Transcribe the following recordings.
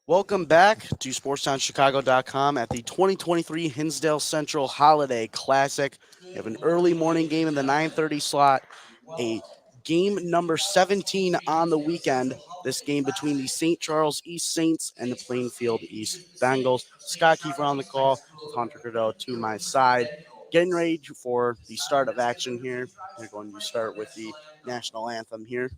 Welcome back to SportsTownChicago.com at the 2023 Hinsdale Central Holiday Classic. We have an early morning game in the 9:30 slot, a game number 17 on the weekend. This game between the St. Charles East Saints and the Plainfield East Bengals. Scott Kiefer on the call with Hunter Cadeau to my side. Getting ready for the start of action here. We're going to start with the national anthem here.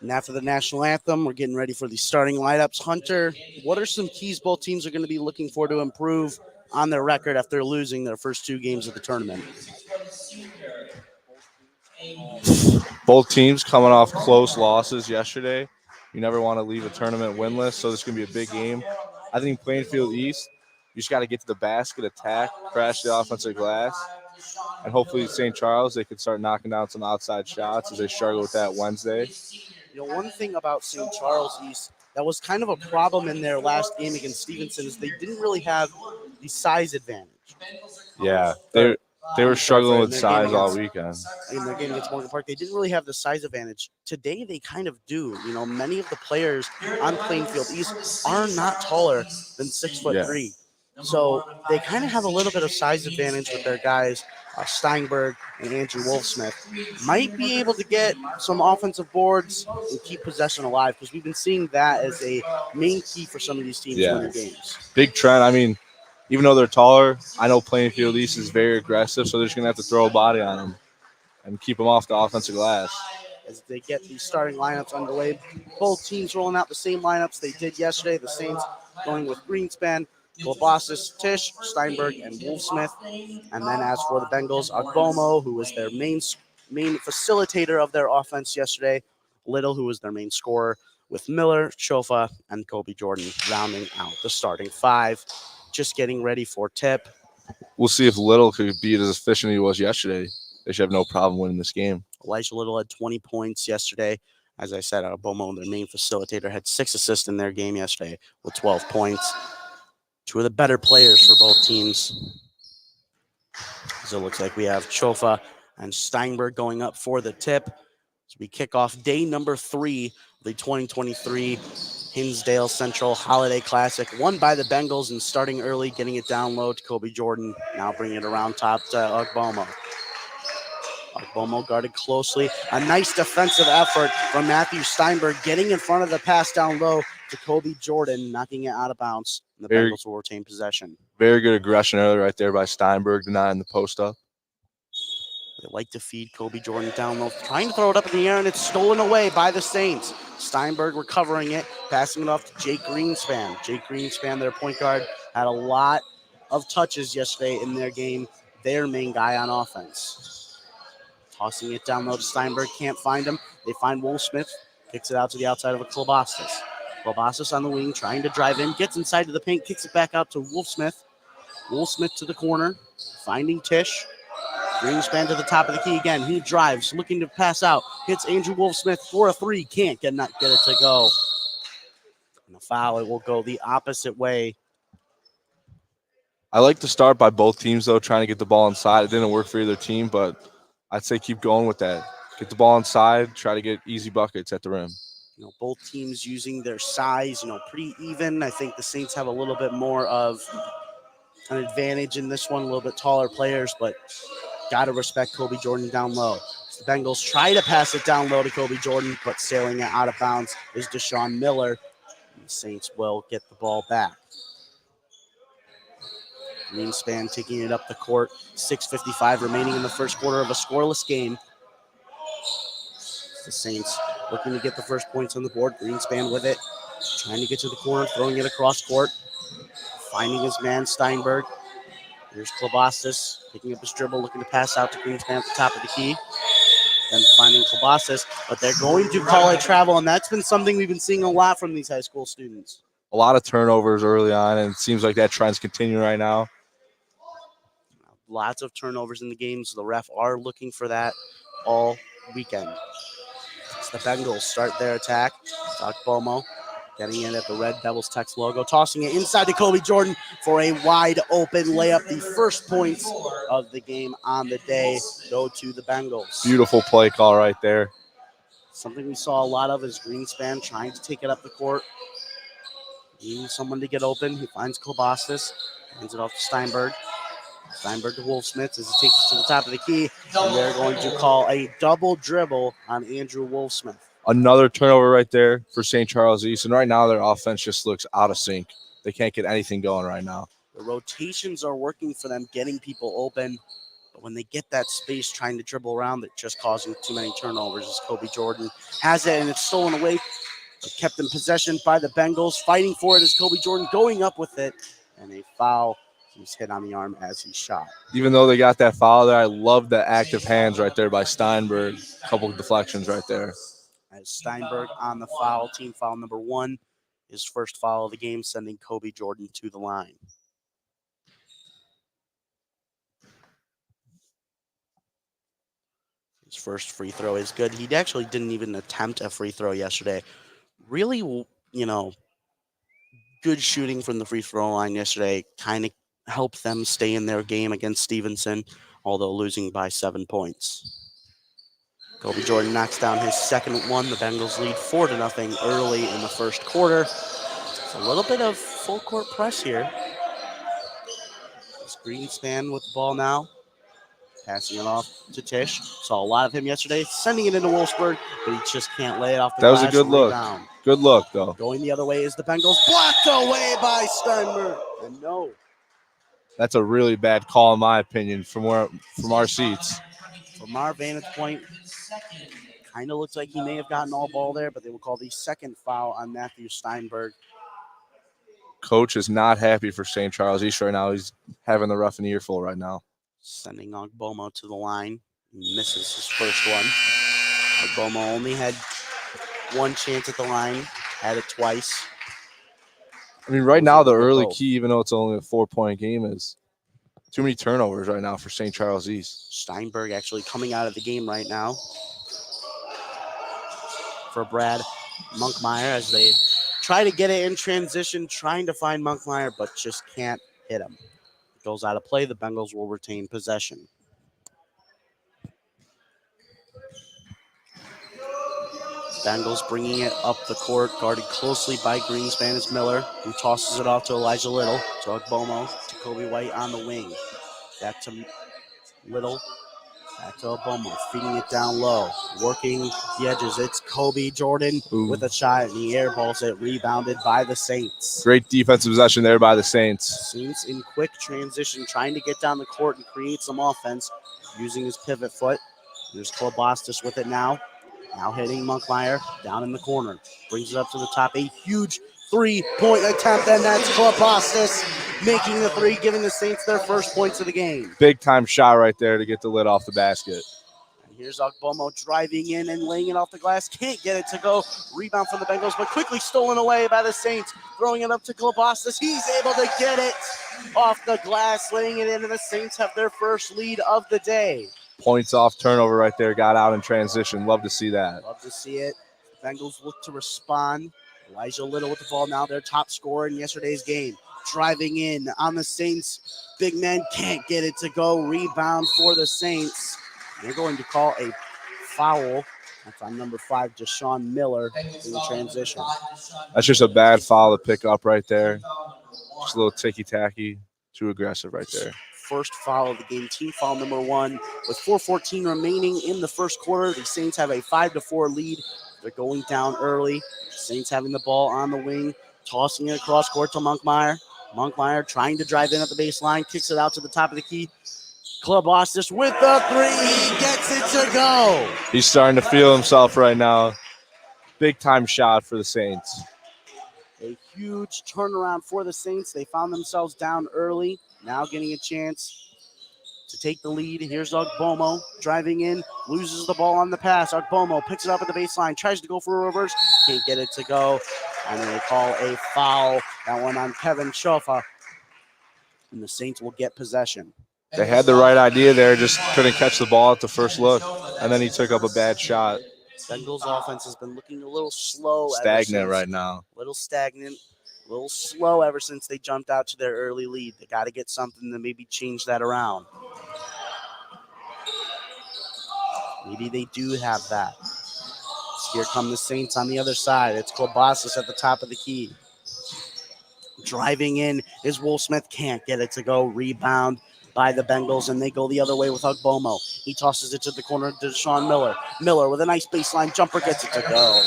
And after the national anthem, we're getting ready for the starting lineups. Hunter, what are some keys both teams are going to be looking for to improve on their record after losing their first two games of the tournament? Both teams coming off close losses yesterday. You never want to leave a tournament winless, so this is going to be a big game. I think Plainfield East, you just got to get to the basket, attack, crash the offensive glass, and hopefully St. Charles, they could start knocking down some outside shots as they struggle with that Wednesday. One thing about St. Charles East that was kind of a problem in their last game against Stevenson is they didn't really have the size advantage. Yeah, Or, they were struggling in with their game size all against- weekend. In their game against Morgan Park, they didn't really have the size advantage. Today, they kind of do. Many of the players on Plainfield East are not taller than 6'3". So they kind of have a little bit of size advantage with their guys, Steinberg and Andrew Wolfsmith. Might be able to get some offensive boards and keep possession alive because we've been seeing that as a main key for some of these teams winning games. Big trend. I mean, even though they're taller, I know Plainfield East is very aggressive, so they're just going to have to throw a body on them and keep them off the offensive glass. As they get these starting lineups underway, both teams rolling out the same lineups they did yesterday. The Saints going with Greenspan, Kolbasis, Tisch, Steinberg, and Wolfsmith. And then as for the Bengals, Agbomo, who was their main facilitator of their offense yesterday, Little, who was their main scorer, with Miller, Chofa, and Kobe Jordan rounding out the starting five. Just getting ready for tip. We'll see if Little could be as efficient as he was yesterday. They should have no problem winning this game. Elijah Little had 20 points yesterday. As I said, Agbomo, their main facilitator, had 6 assists in their game yesterday with 12 points. Two of the better players for both teams. So it looks like we have Chofa and Steinberg going up for the tip. So we kick off day number 3 of the 2023 Hinsdale Central Holiday Classic, won by the Bengals and starting early, getting it down low to Kobe Jordan. Now bringing it around top to Agbomo. Agbomo guarded closely. A nice defensive effort from Matthew Steinberg, getting in front of the pass down low to Kobe Jordan, knocking it out of bounds. And the Bengals will retain possession. Very good aggression early right there by Steinberg, denying the post up. They like to feed Kobe Jordan down low, trying to throw it up in the air, and it's stolen away by the Saints. Steinberg recovering it, passing it off to Jake Greenspan. Jake Greenspan, their point guard, had a lot of touches yesterday in their game, their main guy on offense. Tossing it down low to Steinberg, can't find him. They find Wolfsmith, kicks it out to the outside of a Kolbasis. Kolbasis on the wing, trying to drive in, gets inside to the paint, kicks it back out to Wolfsmith. Wolfsmith to the corner, finding Tisch. Greenspan to the top of the key again. He drives, looking to pass out. Hits Andrew Wolfsmith for a three. Can't get it to go. And a foul, it will go the opposite way. I like to start by both teams, though, trying to get the ball inside. It didn't work for either team, but I'd say keep going with that. Get the ball inside, try to get easy buckets at the rim. Both teams using their size, pretty even. I think the Saints have a little bit more of an advantage in this one, a little bit taller players, but got to respect Kobe Jordan down low. The Bengals try to pass it down low to Kobe Jordan, but sailing it out of bounds is Deshaun Miller. The Saints will get the ball back. Greenspan taking it up the court. 6:55 remaining in the first quarter of a scoreless game. The Saints looking to get the first points on the board. Greenspan with it, trying to get to the corner, throwing it across court. Finding his man, Steinberg. Here's Klobostis picking up his dribble, looking to pass out to Greenspan at the top of the key. Then finding Klobostis, but they're going to call it travel, and that's been something we've been seeing a lot from these high school students. A lot of turnovers early on, and it seems like that trend's continuing right now. Lots of turnovers in the games. The ref are looking for that all weekend. It's the Bengals start their attack. Doc Bomo getting in at the Red Devils text logo, tossing it inside to Kobe Jordan for a wide open layup. The first points of the game on the day go to the Bengals. Beautiful play call right there. Something we saw a lot of is Greenspan trying to take it up the court. Needing someone to get open. He finds Klobostis, hands it off to Steinberg. Steinberg to Wolfsmith as he takes it to the top of the key. And they're going to call a double dribble on Andrew Wolfsmith. Another turnover right there for St. Charles East. And right now their offense just looks out of sync. They can't get anything going right now. The rotations are working for them, getting people open. But when they get that space trying to dribble around, it's just causing too many turnovers as Kobe Jordan has it, and it's stolen away. But kept in possession by the Bengals. Fighting for it is Kobe Jordan going up with it. And a foul. He's hit on the arm as he shot. Even though they got that foul there, I love the active hands right there by Steinberg. A couple of deflections right there. As Steinberg on the foul, team foul number 1, his first foul of the game, sending Kobe Jordan to the line. His first free throw is good. He actually didn't even attempt a free throw yesterday. Really, good shooting from the free throw line yesterday. Kind of helped them stay in their game against Stevenson, although losing by 7 points. Kobe Jordan knocks down his second one. The Bengals lead 4-0 early in the first quarter. It's a little bit of full court press here. It's Greenspan with the ball now. Passing it off to Tisch. Saw a lot of him yesterday. Sending it into Wolfsburg, but he just can't lay it off the glass. That was a good look. Rebound. Good look, though. Going the other way is the Bengals. Blocked away by Steinberg. And no. That's a really bad call, in my opinion, from our seats. From our vantage point, kind of looks like he may have gotten all ball there, but they will call the second foul on Matthew Steinberg. Coach is not happy for St. Charles East right now. He's having the rough and earful right now. Sending Ogbomo to the line. He misses his first one. Ogbomo only had one chance at the line. Had it twice. I mean, right now, the early key, even though it's only a 4-point game, is too many turnovers right now for St. Charles East. Steinberg actually coming out of the game right now for Brad Monkmeyer as they try to get it in transition, trying to find Monkmeyer, but just can't hit him. It goes out of play. The Bengals will retain possession. Bengals bringing it up the court, guarded closely by Greenspan is Miller, who tosses it off to Elijah Little, to Ogbomo, to Kobe White on the wing. Back to Little, back to Ogbomo, feeding it down low, working the edges. It's Kobe Jordan with a shot, and he airballs it, rebounded by the Saints. Great defensive possession there by the Saints. Saints in quick transition, trying to get down the court and create some offense using his pivot foot. There's Klobostis with it now. Now hitting Monkmeyer down in the corner. Brings it up to the top. A huge three-point attempt, and that's Klobostis making the three, giving the Saints their first points of the game. Big-time shot right there to get the lid off the basket. And here's Ogbomo driving in and laying it off the glass. Can't get it to go. Rebound from the Bengals, but quickly stolen away by the Saints. Throwing it up to Klobostis. He's able to get it off the glass, laying it in, and the Saints have their first lead of the day. Points off turnover right there. Got out in transition. Love to see that. Love to see it. Bengals look to respond. Elijah Little with the ball now, their top scorer in yesterday's game. Driving in on the Saints. Big man can't get it to go. Rebound for the Saints. They're going to call a foul. That's on number 5, Deshaun Miller in transition. That's just a bad foul to pick up right there. Just a little ticky-tacky. Too aggressive right there. First foul of the game, team foul number 1. With 4:14 remaining in the first quarter, the Saints have a 5-4 lead. They're going down early. Saints having the ball on the wing, tossing it across court to Monkmeyer. Monkmeyer trying to drive in at the baseline, kicks it out to the top of the key. Klobostis with the 3, he gets it to go. He's starting to feel himself right now. Big time shot for the Saints. A huge turnaround for the Saints. They found themselves down early, now getting a chance to take the lead. Here's Ogbomo driving in, loses the ball on the pass. Ogbomo picks it up at the baseline, tries to go for a reverse, can't get it to go. And they call a foul, that one on Kevin Schofa. And the Saints will get possession. They had the right idea there, just couldn't catch the ball at the first look. And then he took up a bad shot. Bengals offense has been looking a little slow. Stagnant right now. A little stagnant, a little slow ever since they jumped out to their early lead. They got to get something to maybe change that around. Maybe they do have that. Here come the Saints on the other side. It's Klobostis at the top of the key. Driving in is Will Smith. Can't get it to go. Rebound by the Bengals, and they go the other way with Ogbomo. He tosses it to the corner to Deshaun Miller. Miller with a nice baseline jumper gets it to go.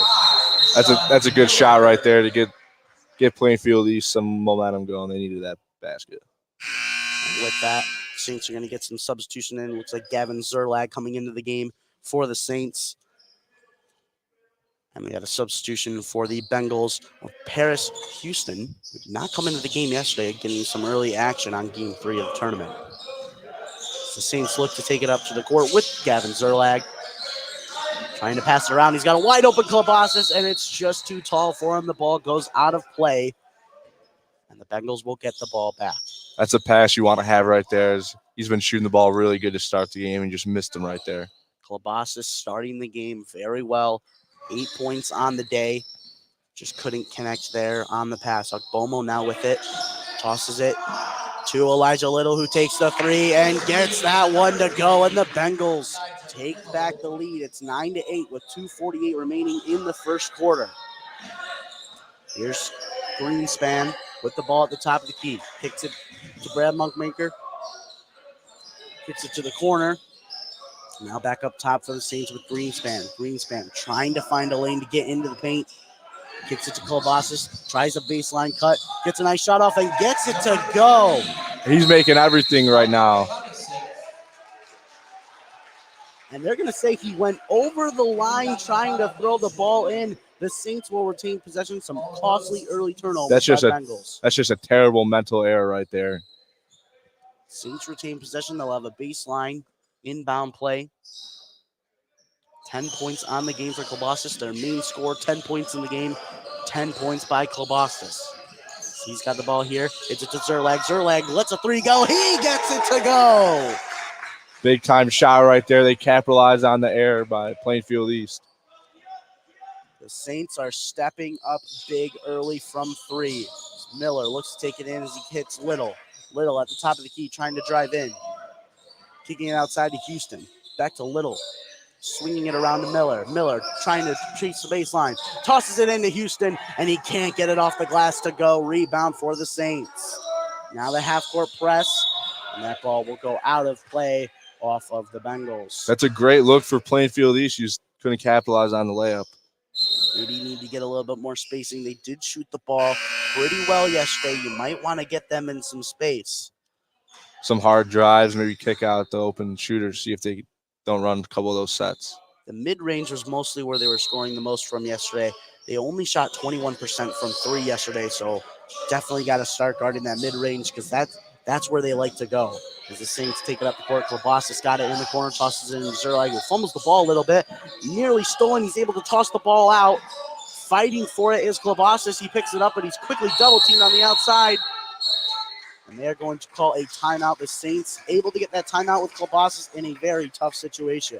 That's a good shot right there to get Plainfield East some momentum going. They needed that basket. And with that, Saints are going to get some substitution in. Looks like Gavin Zerlag coming into the game for the Saints. And we had a substitution for the Bengals of Paris Houston, who did not come into the game yesterday, getting some early action on Game 3 of the tournament. The Saints look to take it up to the court with Gavin Zerlag. Trying to pass it around. He's got a wide open Klobostis, and it's just too tall for him. The ball goes out of play, and the Bengals will get the ball back. That's a pass you want to have right there. He's been shooting the ball really good to start the game and just missed him right there. Klobostis starting the game very well. 8 points on the day. Just couldn't connect there on the pass. Ogbomo now with it. Tosses it to Elijah Little, who takes the 3 and gets that one to go. And the Bengals take back the lead. It's 9-8 with 2:48 remaining in the first quarter. Here's Greenspan with the ball at the top of the key. Kicks it to Brad Monkmaker. Kicks it to the corner. Now back up top for the Saints with Greenspan. Greenspan trying to find a lane to get into the paint. Kicks it to Klobostis. Tries a baseline cut. Gets a nice shot off and gets it to go. He's making everything right now. And they're going to say he went over the line trying to throw the ball in. The Saints will retain possession. Some costly early turnovers by Bengals. That's just a terrible mental error right there. Saints retain possession. They'll have a baseline inbound play. 10 points on the game for Klobostis. Their main score, 10 points in the game. 10 points by Klobostis. He's got the ball here. It's to Zerlag. Zerlag lets a 3 go. He gets it to go. Big time shot right there. They capitalize on the error by Plainfield East. The Saints are stepping up big early from 3. Miller looks to take it in as he hits Little. Little at the top of the key trying to drive in. Kicking it outside to Houston. Back to Little. Swinging it around to Miller. Miller trying to chase the baseline. Tosses it into Houston, and he can't get it off the glass to go. Rebound for the Saints. Now the half-court press, and that ball will go out of play off of the Bengals. That's a great look for Plainfield East. You just couldn't capitalize on the layup. Maybe need to get a little bit more spacing. They did shoot the ball pretty well yesterday. You might want to get them in some space. Some hard drives, maybe kick out the open shooters, see if they don't run a couple of those sets. The mid-range was mostly where they were scoring the most from yesterday. They only shot 21% from 3 yesterday, so definitely got to start guarding that mid-range because that's where they like to go. As the Saints take it up the court, Klobostis got it in the corner, tosses it in Zerlag, who fumbles the ball a little bit. Nearly stolen. He's able to toss the ball out. Fighting for it is Klobostis. He picks it up, but he's quickly double-teamed on the outside. And they're going to call a timeout. The Saints able to get that timeout with Klobostis in a very tough situation.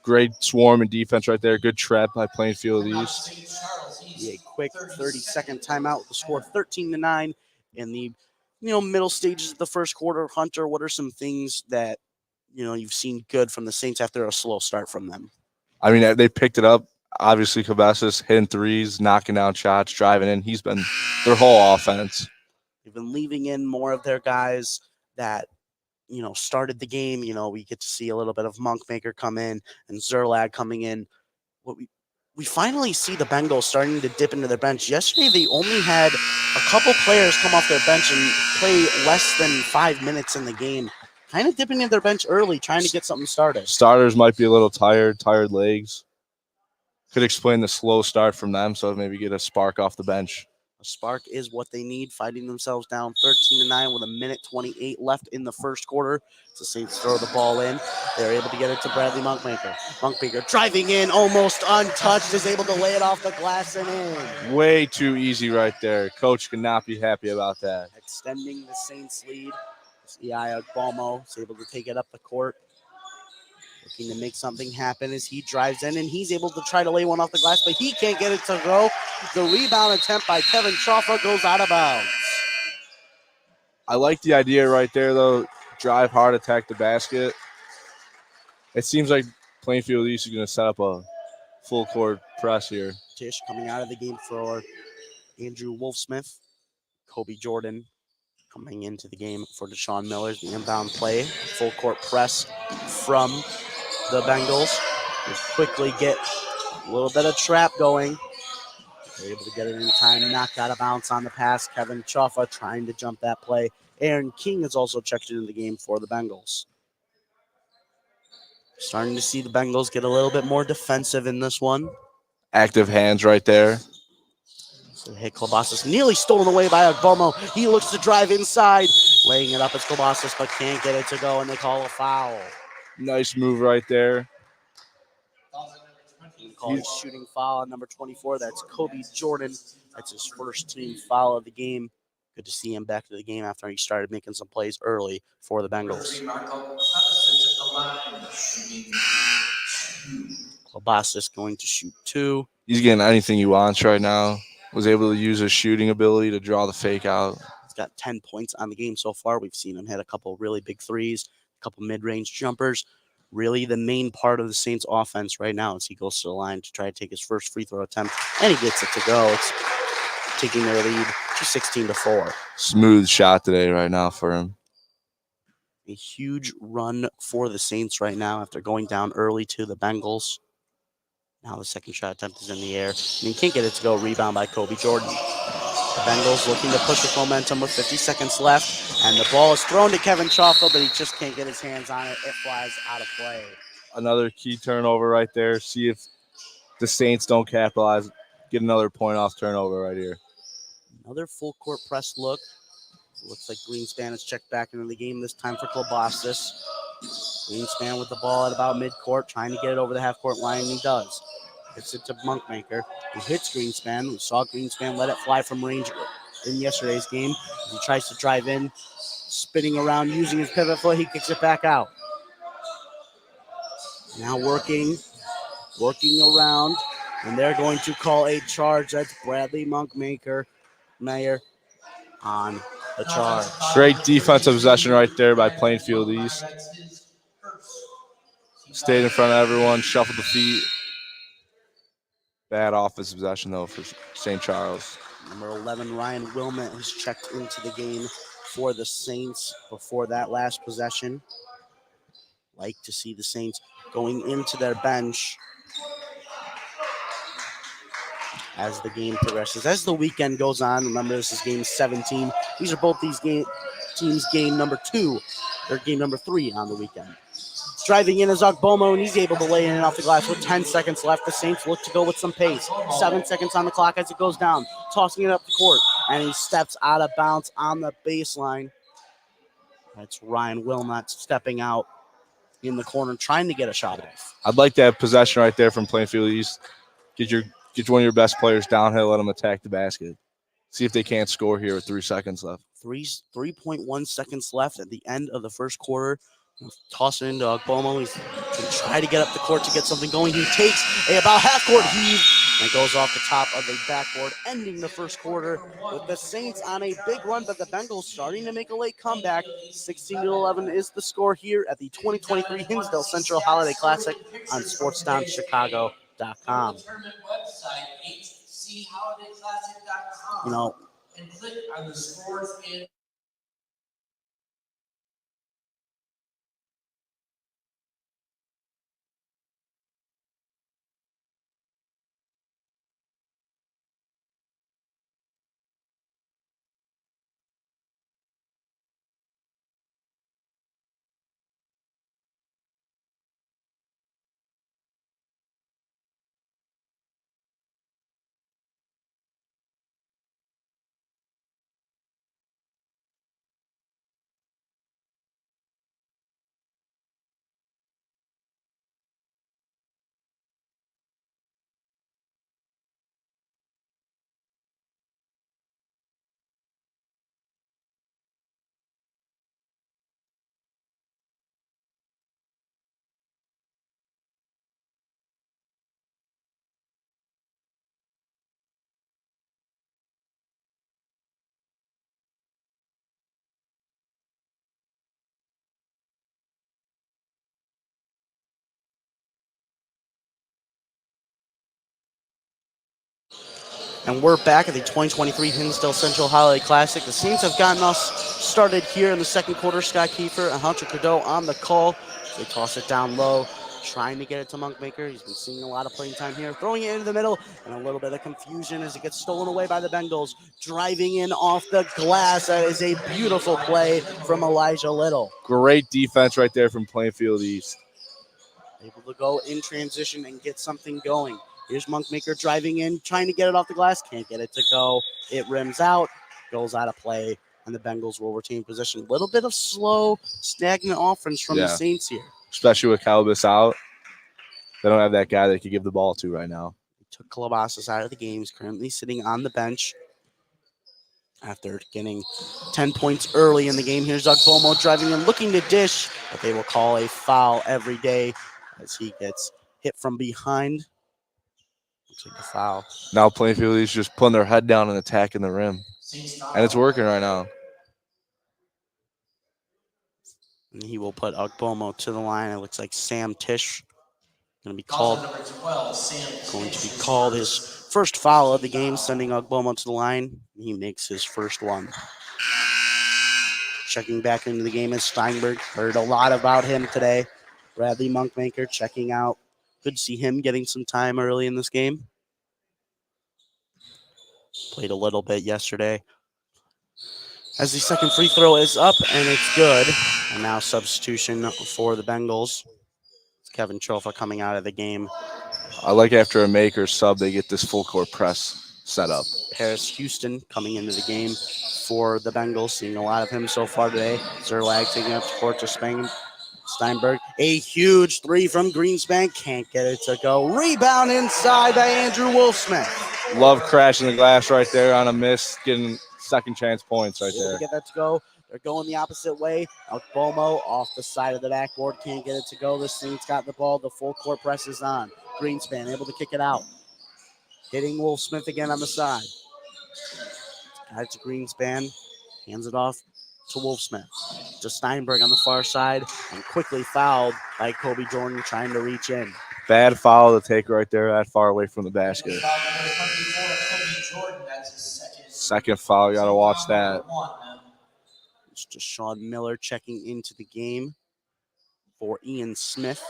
Great swarm and defense right there. Good trap by Plainfield East. A quick 30-second timeout with the score 13-9 in the middle stages of the first quarter. Hunter, what are some things that you've seen good from the Saints after a slow start from them? I mean, they picked it up. Obviously, Klobostis hitting threes, knocking down shots, driving in. He's been their whole offense. They've been leaving in more of their guys that started the game. We get to see a little bit of Monkmaker come in and Zerlag coming in. What we finally see the Bengals starting to dip into their bench. Yesterday, they only had a couple players come off their bench and play less than 5 minutes in the game. Kind of dipping into their bench early, trying to get something started. Starters might be a little tired legs. Could explain the slow start from them, so maybe get a spark off the bench. A spark is what they need, fighting themselves down 13-9 with a minute 28 left in the first quarter. The Saints throw the ball in. They're able to get it to Bradley Monkmaker. Monkmaker driving in, almost untouched, is able to lay it off the glass and in. Way too easy right there. Coach could not be happy about that. Extending the Saints lead. Iaya Balmo is able to take it up the court. Looking to make something happen as he drives in, and he's able to try to lay one off the glass, but he can't get it to go. The rebound attempt by Kevin Choffa goes out of bounds. I like the idea right there, though. Drive hard, attack the basket. It seems like Plainfield East is going to set up a full court press here. Tish coming out of the game for Andrew Wolfsmith. Kobe Jordan coming into the game for Deshaun Miller's the inbound play. Full court press from the Bengals. They quickly get a little bit of trap going. They're able to get it in time, knocked out of bounds on the pass. Kevin Choffa trying to jump that play. Aaron King is also checked into the game for the Bengals. Starting to see the Bengals get a little bit more defensive in this one. Active hands right there. So hit Klobasas, nearly stolen away by Agbomo. He looks to drive inside, laying it up as Klobasas, but can't get it to go, and they call a foul. Nice move right there. Call it shooting foul on number 24. That's Kobe Jordan. That's his first team foul of the game. Good to see him back to the game after he started making some plays early for the Bengals. Klobasas going to shoot 2. He's getting anything he wants right now. Was able to use his shooting ability to draw the fake out. He's got 10 points on the game so far. We've seen him hit a couple really big threes, a couple mid-range jumpers. Really the main part of the Saints offense right now as he goes to the line to try to take his first free throw attempt, and he gets it to go. It's taking their lead to 16-4. Smooth shot today right now for him. A huge run for the Saints right now after going down early to the Bengals. Now the second shot attempt is in the air, and he can't get it to go. Rebound by Kobe Jordan. The Bengals looking to push with momentum with 50 seconds left, and the ball is thrown to Kevin Choffa, but he just can't get his hands on it. It flies out of play. Another key turnover right there. See if the Saints don't capitalize. Get another point off turnover right here. Another full court press look. Looks like Greenspan is checked back into the game this time for Klobasas. Greenspan with the ball at about midcourt, trying to get it over the half-court line, and he does. Hits it to Monkmaker, who hits Greenspan. We saw Greenspan let it fly from range in yesterday's game. He tries to drive in, spinning around, using his pivot foot. He kicks it back out. Now working around, and they're going to call a charge. That's Bradley Monkmaker, Mayer, on the charge. Great defensive possession right there by Plainfield East. Stayed in front of everyone, shuffled the feet. Bad offensive possession, though, for St. Charles. Number 11, Ryan Wilmot, has checked into the game for the Saints before that last possession. Like to see the Saints going into their bench as the game progresses. As the weekend goes on, remember this is game 17. These are both these teams' game number 2, or game number 3 on the weekend. Driving in is Agbomo, and he's able to lay in off the glass with 10 seconds left. The Saints look to go with some pace. 7 seconds on the clock as it goes down. Tossing it up the court, and he steps out of bounds on the baseline. That's Ryan Wilmot stepping out in the corner, trying to get a shot off. I'd like that possession right there from Plainfield East. Get one of your best players downhill, let them attack the basket. See if they can't score here with 3 seconds left. 3.1 seconds left at the end of the first quarter. Toss it into Agbomo. He's going to try to get up the court to get something going. He takes a about half-court heave and goes off the top of the backboard, ending the first quarter with the Saints on a big run, but the Bengals starting to make a late comeback. 16-11 is the score here at the 2023 Hinsdale Central Holiday Classic on SportsDownChicago.com. And we're back at the 2023 Hinsdale Central Holiday Classic. The Saints have gotten us started here in the second quarter. Scott Kiefer and Hunter Cadeau on the call. They toss it down low, trying to get it to Monkmaker. He's been seeing a lot of playing time here. Throwing it into the middle, and a little bit of confusion as it gets stolen away by the Bengals. Driving in off the glass. That is a beautiful play from Elijah Little. Great defense right there from Plainfield East. Able to go in transition and get something going. Here's Monkmaker driving in, trying to get it off the glass. Can't get it to go. It rims out, goes out of play, and the Bengals will retain possession. A little bit of slow, stagnant offense from the Saints here. Especially with Calabas out. They don't have that guy they could give the ball to right now. They took Calabasas out of the game. He's currently sitting on the bench after getting 10 points early in the game. Here's Doug Bomo driving in, looking to dish, but they will call a foul every day as he gets hit from behind. Looks like a foul. Now Plainfield is just putting their head down and attacking the rim. And it's working right now. And he will put Ugbomo to the line. It looks like Sam Tish going to be called. Going to be called his first foul of the game, sending Ugbomo to the line. He makes his first one. Checking back into the game is Steinberg. Heard a lot about him today. Bradley Monkmaker checking out. Good to see him getting some time early in this game. Played a little bit yesterday. As the second free throw is up, and it's good. And now substitution for the Bengals. It's Kevin Chofa coming out of the game. I like after a maker sub, they get this full court press set up. Harris Houston coming into the game for the Bengals. Seeing a lot of him so far today. Zerlag taking up to court to Steinberg. A huge three from Greenspan. Can't get it to go. Rebound inside by Andrew Wolfsmith. Love crashing the glass right there on a miss, getting second chance points right there. To get that to go. They're going the opposite way. Bomo off the side of the backboard. Can't get it to go. This thing's got the ball. The full court press is on. Greenspan able to kick it out. Hitting Wolfsmith again on the side. Got to Greenspan. Hands it off to Wolfsmith. To Steinberg on the far side. And quickly fouled by Kobe Jordan trying to reach in. Bad foul to take right there, that far away from the basket. Second foul, you got to watch that. It's just Sean Miller checking into the game for Ian Smith.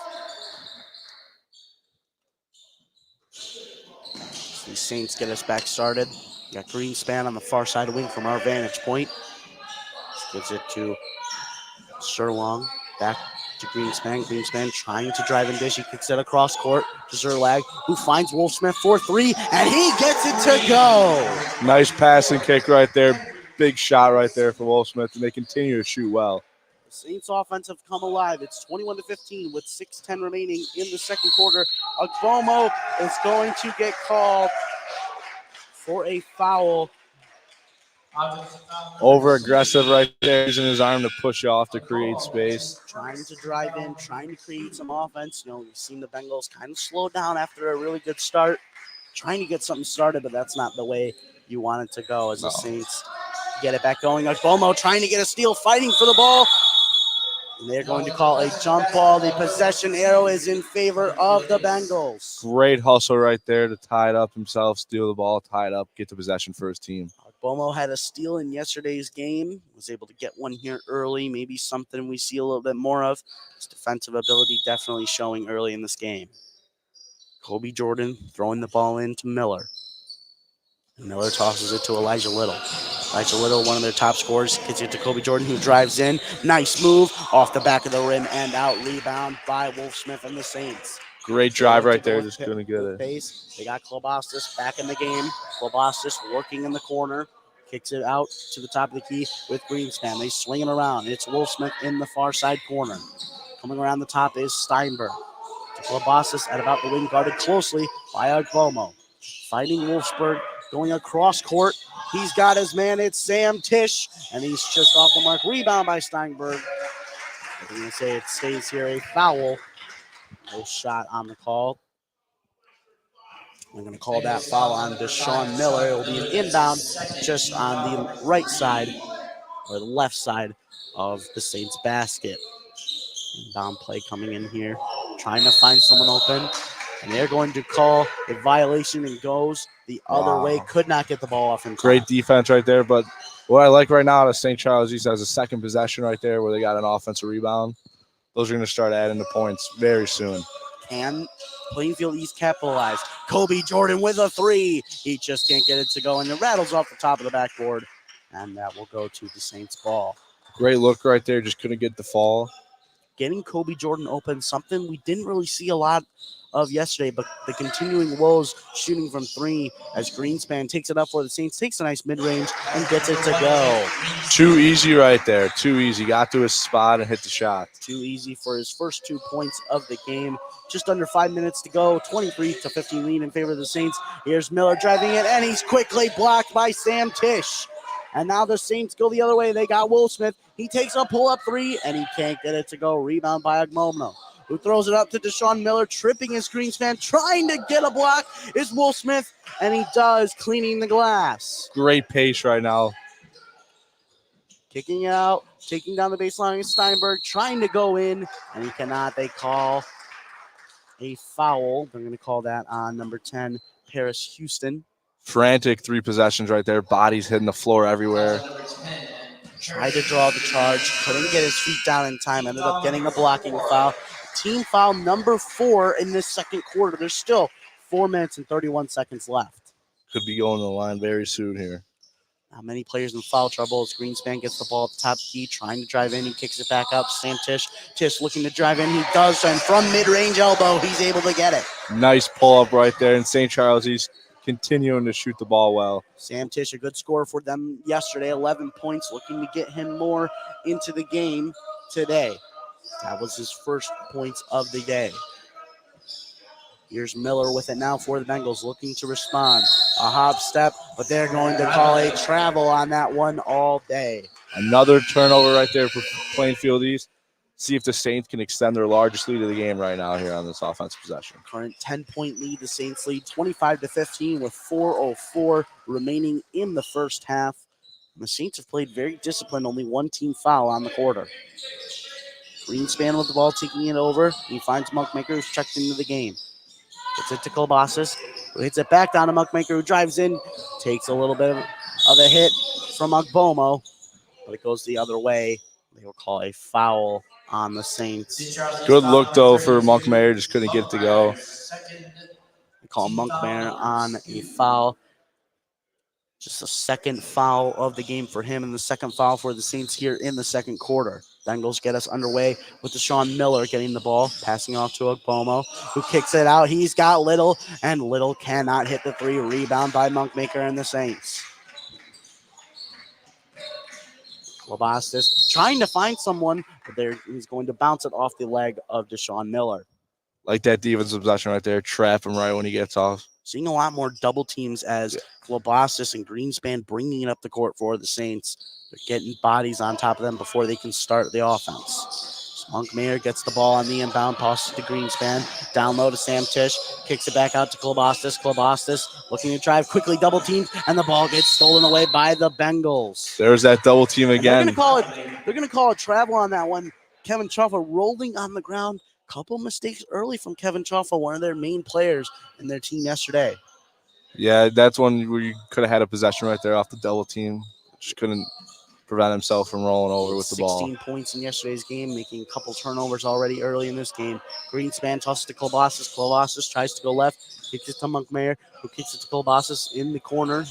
The Saints get us back started. We got Greenspan on the far side wing from our vantage point. Gives it to Sirlong. Back to Greenspan. Greenspan trying to drive and dish. He kicks it across court to Zerlag, who finds Wolfsmith for three, and he gets it to go. Nice passing kick right there. Big shot right there for Wolfsmith, and they continue to shoot well. The Saints offense have come alive. It's 21-15 with 6:10 remaining in the second quarter. Agbomo is going to get called for a foul. Over aggressive right there, using his arm to push off to create space. Trying to drive in, trying to create some offense. You know, we've seen the Bengals kind of slow down after a really good start. Trying to get something started, but that's not the way you want it to go as the Saints get it back going. Agbomo trying to get a steal, fighting for the ball. And they're going to call a jump ball. The possession arrow is in favor of the Bengals. Great hustle right there to tie it up himself, steal the ball, tie it up, get the possession for his team. Bomo had a steal in yesterday's game, was able to get one here early, maybe something we see a little bit more of. His defensive ability definitely showing early in this game. Kobe Jordan throwing the ball into Miller. Miller tosses it to Elijah Little. Elijah Little, one of their top scorers, gets it to Kobe Jordan, who drives in. Nice move off the back of the rim and out. Rebound by Wolf Smith and the Saints. Great They drive look to right go there. with Just couldn't get it. pace. They got Klobostis back in the game. Klobostis working in the corner. Kicks it out to the top of the key with Greenspan. They swing it around. It's Wolf Smith in the far side corner. Coming around the top is Steinberg. Klobostis at about the wing, guarded closely by Agbomo. Fighting Wolfsburg, going across court. He's got his man. It's Sam Tisch, and he's just off the mark. Rebound by Steinberg. I'm going to say it stays here a foul. No shot on the call. We're going to call that foul on Deshaun Miller. It will be an inbound just on the right side or the left side of the Saints basket. Inbound play coming in here, trying to find someone open. And they're going to call a violation and goes the other way. Could not get the ball off in time. Great defense right there. But what I like right now is St. Charles East has a second possession right there where they got an offensive rebound. Those are going to start adding the points very soon. Can Plainfield East capitalize? Kobe Jordan with a three. He just can't get it to go, and it rattles off the top of the backboard. And that will go to the Saints ball. Great look right there. Just couldn't get the fall. Getting Kobe Jordan open, something we didn't really see a lot of yesterday, but the continuing woes shooting from three as Greenspan takes it up for the Saints, takes a nice mid-range and gets it to go. Too easy right there. Too easy. Got to his spot and hit the shot. Too easy for his first 2 points of the game. Just under 5 minutes to go. 23-15 lead in favor of the Saints. Here's Miller driving it, and he's quickly blocked by Sam Tisch. And now the Saints go the other way. They got Will Smith. He takes a pull-up three, and he can't get it to go. Rebound by Agmono, who throws it up to Deshaun Miller, tripping his Greenspan, trying to get a block is Will Smith, and he does, cleaning the glass. Great pace right now. Kicking out, taking down the baseline is Steinberg, trying to go in, and he cannot. They call a foul. They're going to call that on number 10, Paris Houston. Frantic 3 possessions right there. Bodies hitting the floor everywhere. Tried to draw the charge, couldn't get his feet down in time, ended up getting a blocking foul. Team foul number 4 in this second quarter. There's still 4 minutes and 31 seconds left. Could be going to the line very soon here. Not many players in foul trouble as Greenspan gets the ball at the top key, trying to drive in. He kicks it back up. Sam Tisch. Tisch looking to drive in. He does, and from mid-range elbow, he's able to get it. Nice pull-up right there, and St. Charles East continuing to shoot the ball well. Sam Tisch, a good scorer for them yesterday, 11 points, looking to get him more into the game today. That was his first points of the day. Here's Miller with it now for the Bengals, looking to respond. A hop step, but they're going to call a travel on that one all day. Another turnover right there for Plainfield East. See if the Saints can extend their largest lead of the game right now here on this offensive possession. Current 10-point lead, the Saints lead 25-15 with 4:04 remaining in the first half. And the Saints have played very disciplined, only 1 team foul on the quarter. Greenspan with the ball, taking it over. He finds Munkmaker, who's checked into the game. Gets it to Kolbasis, who hits it back down to Munkmaker, who drives in, takes a little bit of a hit from Agbomo, but it goes the other way. They will call a foul on the Saints. Good look, though, for Monkmeyer. Just couldn't get it to go. They call Monkmeyer on a foul. Just a second foul of the game for him, and the second foul for the Saints here in the second quarter. Bengals get us underway with Deshaun Miller getting the ball, passing off to Agbomo, who kicks it out. He's got Little, and Little cannot hit the three. Rebound by Munkmaker and the Saints. Labastis trying to find someone, but he's going to bounce it off the leg of Deshaun Miller. Like that defensive possession right there. Trap him right when he gets off. Seeing a lot more double teams as Globostis and Greenspan bringing it up the court for the Saints. They're getting bodies on top of them before they can start the offense. Monkmeyer gets the ball on the inbound, passes to Greenspan. Down low to Sam Tisch. Kicks it back out to Globostis. Globostis looking to drive, quickly double teamed, and the ball gets stolen away by the Bengals. There's that double team again. They're going to call a travel on that one. Kevin Chuffa rolling on the ground. Couple mistakes early from Kevin Chuffa, one of their main players in their team yesterday. Yeah, that's one where you could have had a possession right there off the double team. Just couldn't prevent himself from rolling He over had with the ball. 16 points in yesterday's game, making a couple turnovers already early in this game. Greenspan tosses to Kolbasis. Kolbasis tries to go left, kicks it to Monkmeyer, who kicks it to Kolbasis in the corner.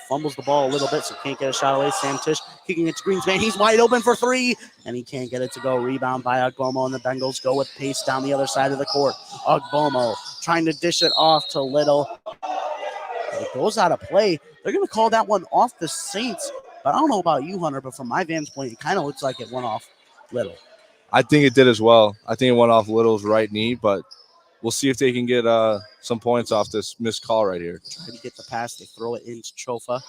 Fumbles the ball a little bit, so can't get a shot away. Sam Tisch kicking it to Greenspan. He's wide open for three, and he can't get it to go. Rebound by Ogbomo, and the Bengals go with pace down the other side of the court. Ogbomo trying to dish it off to Little. It goes out of play. They're going to call that one off the Saints. But I don't know about you, Hunter, but from my vantage point, it kind of looks like it went off Little. I think it did as well. I think it went off Little's right knee, but we'll see if they can get some points off this missed call right here. Try to get the pass. They throw it into Chofa.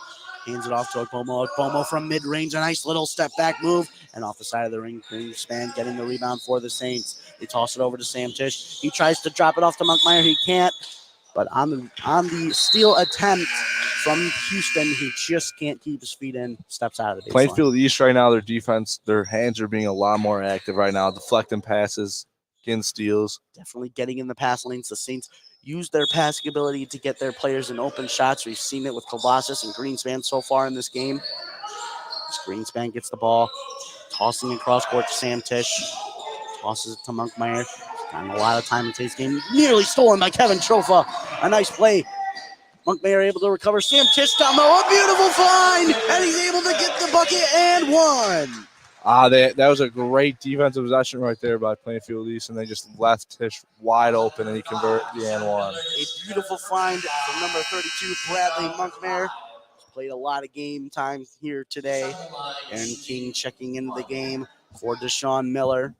Hands it off to Ogbomo. Ogbomo from mid-range. A nice little step-back move. And off the side of the ring, Greenspan getting the rebound for the Saints. They toss it over to Sam Tisch. He tries to drop it off to Monkmeyer. He can't. But on the steal attempt from Houston, he just can't keep his feet in. Steps out of the baseline. Plainfield East right now, their defense, their hands are being a lot more active right now, deflecting passes, getting steals. Definitely getting in the pass lanes. The Saints use their passing ability to get their players in open shots. We've seen it with Kolbasis and Greenspan so far in this game. As Greenspan gets the ball, tossing across court to Sam Tisch. Tosses it to Monkmeyer. Gotten a lot of time in today's game. Nearly stolen by Kevin Trofa. A nice play. Monkmeyer able to recover. Sam Tisch down low. A beautiful find. And he's able to get the bucket and one. That was a great defensive possession right there by Plainfield East, and they just left Tisch wide open, and he converted the and one. A beautiful find from number 32, Bradley Monkmeyer. Played a lot of game time here today. Aaron King checking into the game for Deshaun Miller.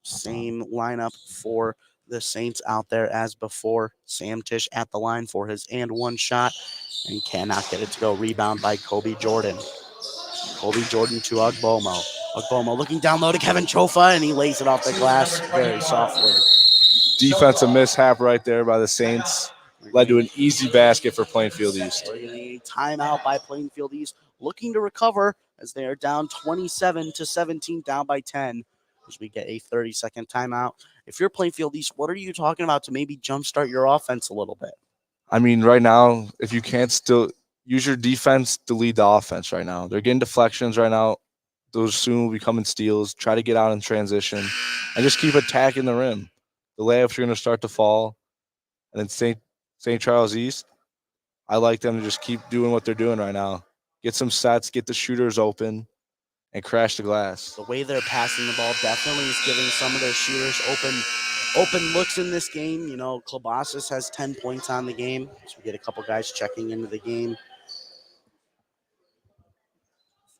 Same lineup for the Saints out there as before. Sam Tisch at the line for his and one shot and cannot get it to go. Rebound by Kobe Jordan. Kobe Jordan to Ogbomo. Ogbomo looking down low to Kevin Chofa, and he lays it off the glass very softly. Defensive mishap right there by the Saints. Led to an easy basket for Plainfield East. We're getting a timeout by Plainfield East, looking to recover as they are down 27-17, down by 10. As we get a 30-second timeout. If you're Plainfield East, what are you talking about to maybe jumpstart your offense a little bit? I mean, right now, if you can't still use your defense to lead the offense right now. They're getting deflections right now. Those soon will be coming steals. Try to get out in transition and just keep attacking the rim. The layups are going to start to fall. And then St. Charles East, I like them to just keep doing what they're doing right now. Get some sets, get the shooters open, and crash the glass. The way they're passing the ball definitely is giving some of their shooters open looks in this game. You know, Kolbasis has 10 points on the game. So we get a couple guys checking into the game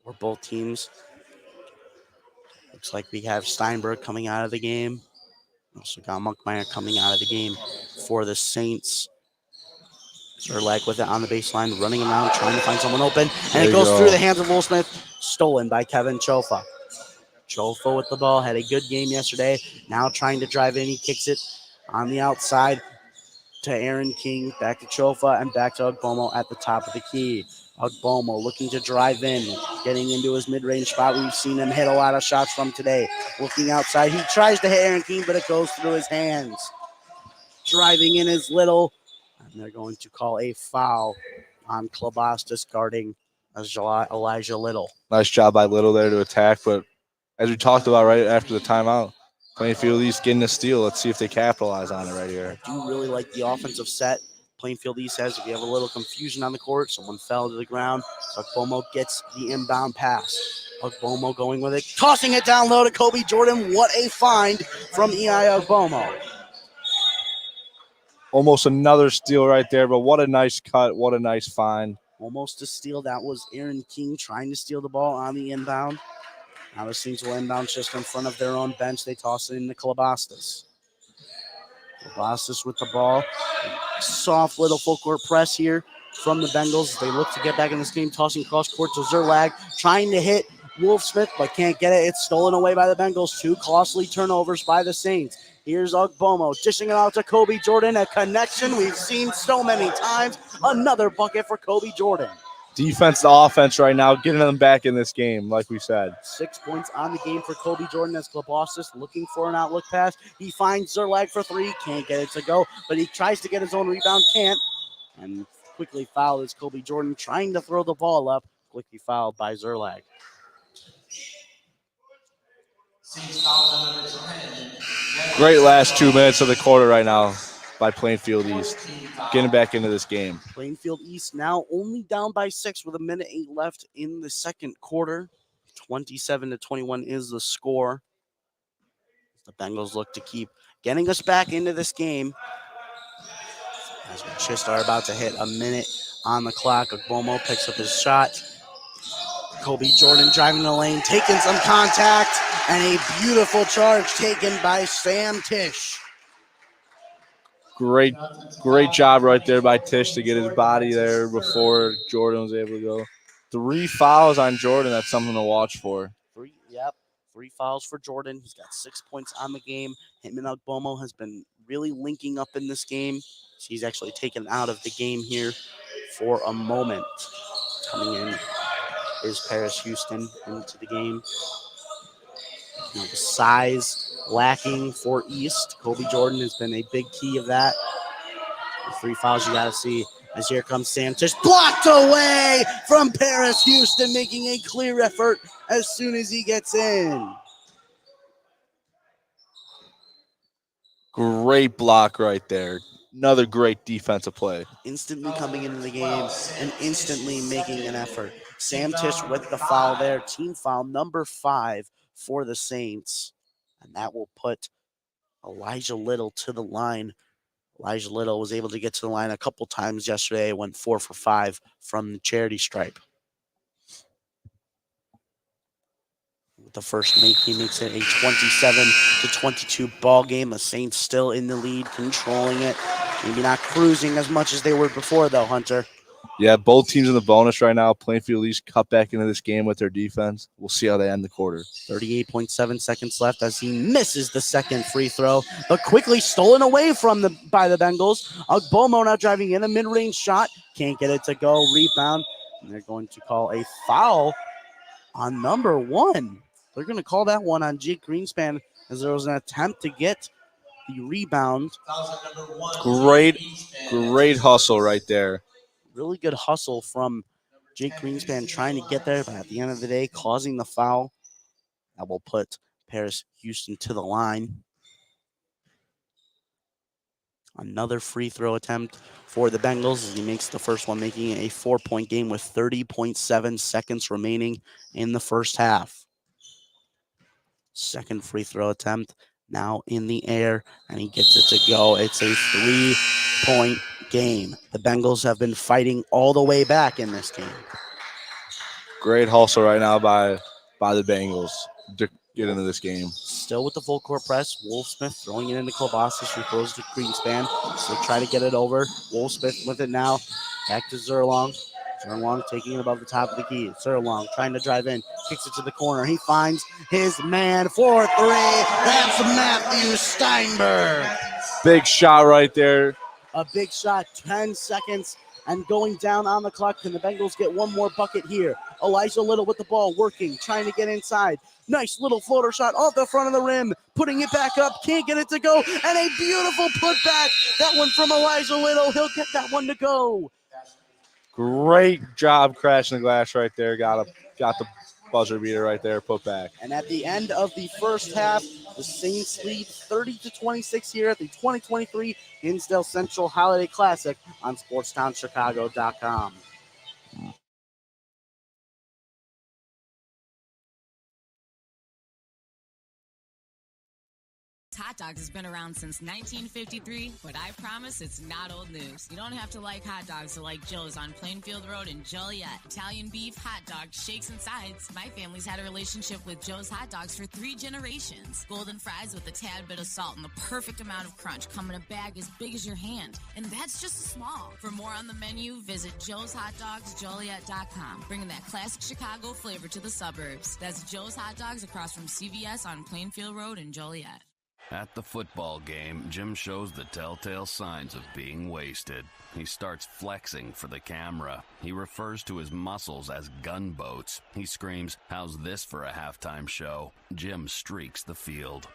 for both teams. Looks like we have Steinberg coming out of the game. Also got Monkmeyer coming out of the game for the Saints. Zerlag with it on the baseline, running around, trying to find someone open. And it goes through the hands of Will Smith. Stolen by Kevin Chofa. Chofa with the ball. Had a good game yesterday. Now trying to drive in. He kicks it on the outside to Aaron King. Back to Chofa and back to Ogbomo at the top of the key. Ogbomo looking to drive in. Getting into his mid-range spot. We've seen him hit a lot of shots from today. Looking outside. He tries to hit Aaron King, but it goes through his hands. Driving in is Little. And they're going to call a foul on Klobostis guarding Elijah Little. Nice job by Little there to attack, but as we talked about right after the timeout, Plainfield East getting a steal. Let's see if they capitalize on it right here. I do really like the offensive set Plainfield East has. If you have a little confusion on the court, someone fell to the ground. Ogbomo gets the inbound pass. Ogbomo going with it, tossing it down low to Kobe Jordan. What a find from E.I. Ogbomo. Almost another steal right there, but what a nice cut. What a nice find. Almost a steal. That was Aaron King trying to steal the ball on the inbound. Now the Saints will inbound just in front of their own bench. They toss it into Kolobostis. Kolobostis with the ball. Soft little full court press here from the Bengals. They look to get back in this game, tossing cross court to Zerlag, trying to hit Wolf Smith, but can't get it. It's stolen away by the Bengals. Two costly turnovers by the Saints. Here's Ogbomo dishing it out to Kobe Jordan. A connection we've seen so many times. Another bucket for Kobe Jordan. Defense to offense right now, getting them back in this game, like we said. 6 points on the game for Kobe Jordan as Klobostis looking for an outlook pass. He finds Zerlag for three. Can't get it to go, but he tries to get his own rebound. Can't. And quickly fouled as Kobe Jordan trying to throw the ball up, quickly fouled by Zerlag. Great last 2 minutes of the quarter right now by Plainfield East. Getting back into this game. Plainfield East now only down by 6 with 1:08 left in the second quarter. 27-21 is the score. The Bengals look to keep getting us back into this game. As we just are about to hit 1 minute on the clock, Agbomo picks up his shot. Kobe Jordan driving the lane, taking some contact, and a beautiful charge taken by Sam Tisch. Great job right there by Tisch to get his body there before Jordan was able to go. 3 fouls on Jordan. That's something to watch for. Three fouls for Jordan. He's got 6 points on the game. Him and Agbomo has been really linking up in this game. He's actually taken out of the game here for a moment. Coming in is Paris Houston into the game. The size lacking for East. Kobe Jordan has been a big key of that. The 3 fouls you got to see. As here comes Sam Tisch, blocked away from Paris Houston, making a clear effort as soon as he gets in. Great block right there. Another great defensive play. Instantly coming into the game and instantly making an effort. Sam Tisch with the foul there. Team foul number 5 for the Saints. And that will put Elijah Little to the line. Elijah Little was able to get to the line a couple times yesterday. Went 4 for 5 from the charity stripe. With the first make, he makes it a 27-22 ball game. The Saints still in the lead, controlling it. Maybe not cruising as much as they were before, though, Hunter. Yeah, both teams in the bonus right now. Plainfield East cut back into this game with their defense. We'll see how they end the quarter. 38.7 seconds left as he misses the second free throw, but quickly stolen away by the Bengals. Agbomo now driving in a mid-range shot. Can't get it to go. Rebound. And they're going to call a foul on number 1. They're going to call that one on Jake Greenspan as there was an attempt to get the rebound. Great hustle right there. Really good hustle from Jake Greenspan trying to get there, but at the end of the day, causing the foul. That will put Paris Houston to the line. Another free throw attempt for the Bengals as he makes the first one, making it a 4-point game with 30.7 seconds remaining in the first half. Second free throw attempt now in the air, and he gets it to go. It's a 3-point game. The Bengals have been fighting all the way back in this game. Great hustle right now by the Bengals to get into this game. Still with the full court press. Wolfsmith throwing it into Klobasis, who throws to Greenspan. So they try to get it over. Wolfsmith with it now. Back to Zerlong. Zerlong taking it above the top of the key. Zerlong trying to drive in. Kicks it to the corner. He finds his man for 3. That's Matthew Steinberg. Big shot right there. A big shot. 10 seconds. And going down on the clock. Can the Bengals get one more bucket here? Elijah Little with the ball, working, trying to get inside. Nice little floater shot off the front of the rim. Putting it back up. Can't get it to go. And a beautiful putback. That one from Elijah Little. He'll get that one to go. Great job crashing the glass right there. Got the buzzer beater right there, put back. And at the end of the first half, the Saints lead 30-26 here at the 2023 Hinsdale Central Holiday Classic on SportsTownChicago.com. Hot dogs has been around since 1953, but I promise it's not old news. You don't have to like hot dogs to like Joe's on Plainfield Road in Joliet. Italian beef, hot dogs, shakes, and sides. My family's had a relationship with Joe's hot dogs for 3 generations. Golden fries with a tad bit of salt and the perfect amount of crunch come in a bag as big as your hand. And that's just small. For more on the menu, visit joeshotdogsjoliet.com. Bringing that classic Chicago flavor to the suburbs. That's Joe's Hot Dogs across from CVS on Plainfield Road in Joliet. At the football game, Jim shows the telltale signs of being wasted. He starts flexing for the camera. He refers to his muscles as gunboats. He screams, "How's this for a halftime show?" Jim streaks the field.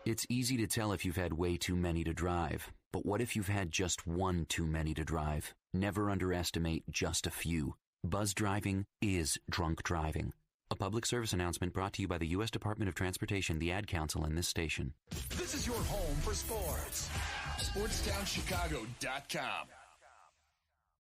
It's easy to tell if you've had way too many to drive. But what if you've had just one too many to drive? Never underestimate just a few. Buzz driving is drunk driving. A public service announcement brought to you by the U.S. Department of Transportation, the Ad Council, and this station. This is your home for sports. SportsTownChicago.com.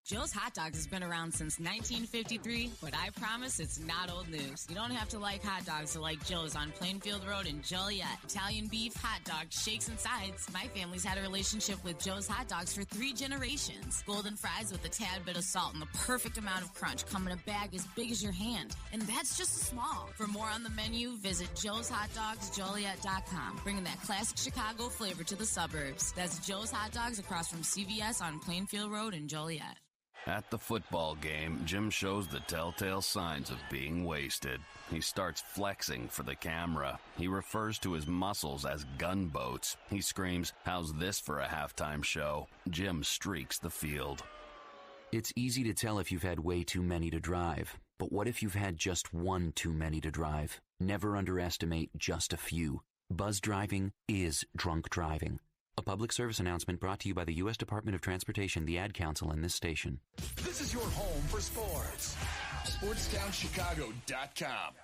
Joe's Hot Dogs has been around since 1953, but I promise it's not old news. You don't have to like hot dogs to like Joe's on Plainfield Road in Joliet. Italian beef, hot dogs, shakes, and sides. My family's had a relationship with Joe's Hot Dogs for 3 generations. Golden fries with a tad bit of salt and the perfect amount of crunch come in a bag as big as your hand. And that's just small. For more on the menu, visit joeshotdogsjoliet.com, bringing that classic Chicago flavor to the suburbs. That's Joe's Hot Dogs across from CVS on Plainfield Road in Joliet. At the football game, Jim shows the telltale signs of being wasted. He starts flexing for the camera. He refers to his muscles as gunboats. He screams, "How's this for a halftime show?" Jim streaks the field. It's easy to tell if you've had way too many to drive. But what if you've had just one too many to drive? Never underestimate just a few. Buzz driving is drunk driving. A public service announcement brought to you by the U.S. Department of Transportation, the Ad Council, and this station. This is your home for sports. SportsTownChicago.com.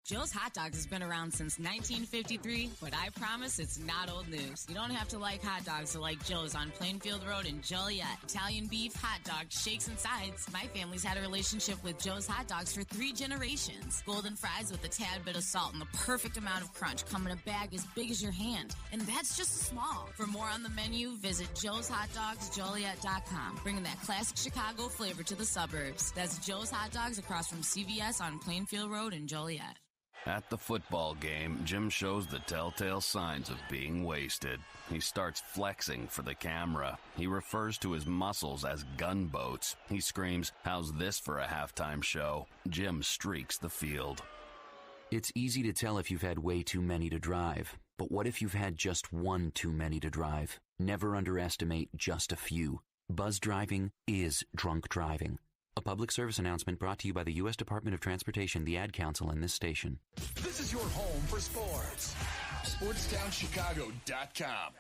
Joe's Hot Dogs has been around since 1953, but I promise it's not old news. You don't have to like hot dogs to like Joe's on Plainfield Road in Joliet. Italian beef, hot dogs, shakes, and sides. My family's had a relationship with Joe's Hot Dogs for 3 generations. Golden fries with a tad bit of salt and the perfect amount of crunch come in a bag as big as your hand. And that's just small. For more on the menu, visit joeshotdogsjoliet.com, bringing that classic Chicago flavor to the suburbs. That's Joe's Hot Dogs across from CVS on Plainfield Road in Joliet. At the football game, Jim shows the telltale signs of being wasted. He starts flexing for the camera. He refers to his muscles as gunboats. He screams, "How's this for a halftime show?" Jim streaks the field. It's easy to tell if you've had way too many to drive. But what if you've had just one too many to drive? Never underestimate just a few. Buzz driving is drunk driving. A public service announcement brought to you by the U.S. Department of Transportation, the Ad Council, and this station. This is your home for sports. SportsTownChicago.com.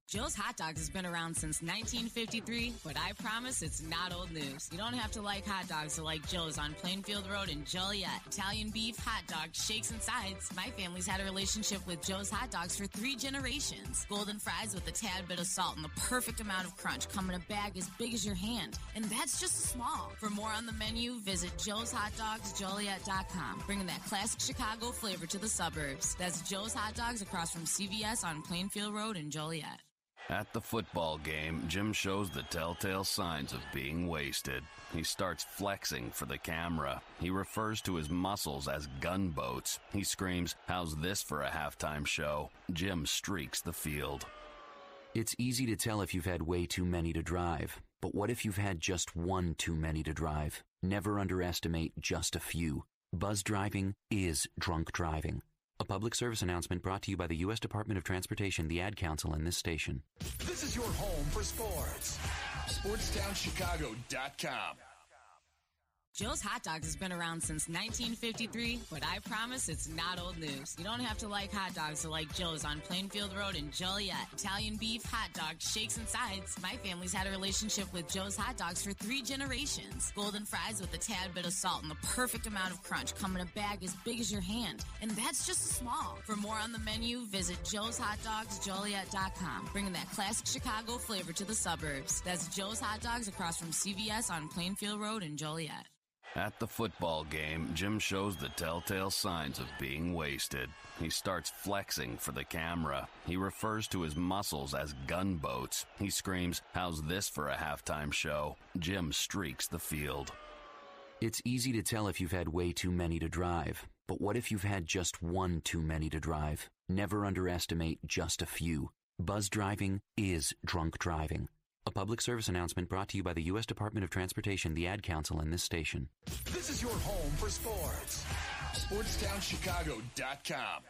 Joe's Hot Dogs has been around since 1953, but I promise it's not old news. You don't have to like hot dogs to like Joe's on Plainfield Road in Joliet. Italian beef, hot dogs, shakes, and sides. My family's had a relationship with Joe's Hot Dogs for 3 generations. Golden fries with a tad bit of salt and the perfect amount of crunch come in a bag as big as your hand. And that's just small. For more on the menu, visit joeshotdogsjoliet.com, bringing that classic Chicago flavor to the suburbs. That's Joe's Hot Dogs across from CVS on Plainfield Road in Joliet. At the football game, Jim shows the telltale signs of being wasted. He starts flexing for the camera. He refers to his muscles as gunboats. He screams, "How's this for a halftime show?" Jim streaks the field. It's easy to tell if you've had way too many to drive. But what if you've had just one too many to drive? Never underestimate just a few. Buzz driving is drunk driving. A public service announcement brought to you by the U.S. Department of Transportation, the Ad Council, and this station. This is your home for sports. SportsTownChicago.com. Joe's Hot Dogs has been around since 1953, but I promise it's not old news. You don't have to like hot dogs to like Joe's on Plainfield Road in Joliet. Italian beef, hot dogs, shakes, and sides. My family's had a relationship with Joe's Hot Dogs for 3 generations. Golden fries with a tad bit of salt and the perfect amount of crunch come in a bag as big as your hand. And that's just small. For more on the menu, visit joeshotdogsjoliet.com, bringing that classic Chicago flavor to the suburbs. That's Joe's Hot Dogs across from CVS on Plainfield Road in Joliet. At the football game, Jim shows the telltale signs of being wasted. He starts flexing for the camera. He refers to his muscles as gunboats. He screams, "How's this for a halftime show?" Jim streaks the field. It's easy to tell if you've had way too many to drive. But what if you've had just one too many to drive? Never underestimate just a few. Buzz driving is drunk driving. A public service announcement brought to you by the U.S. Department of Transportation, the Ad Council, and this station. This is your home for sports. SportsTownChicago.com.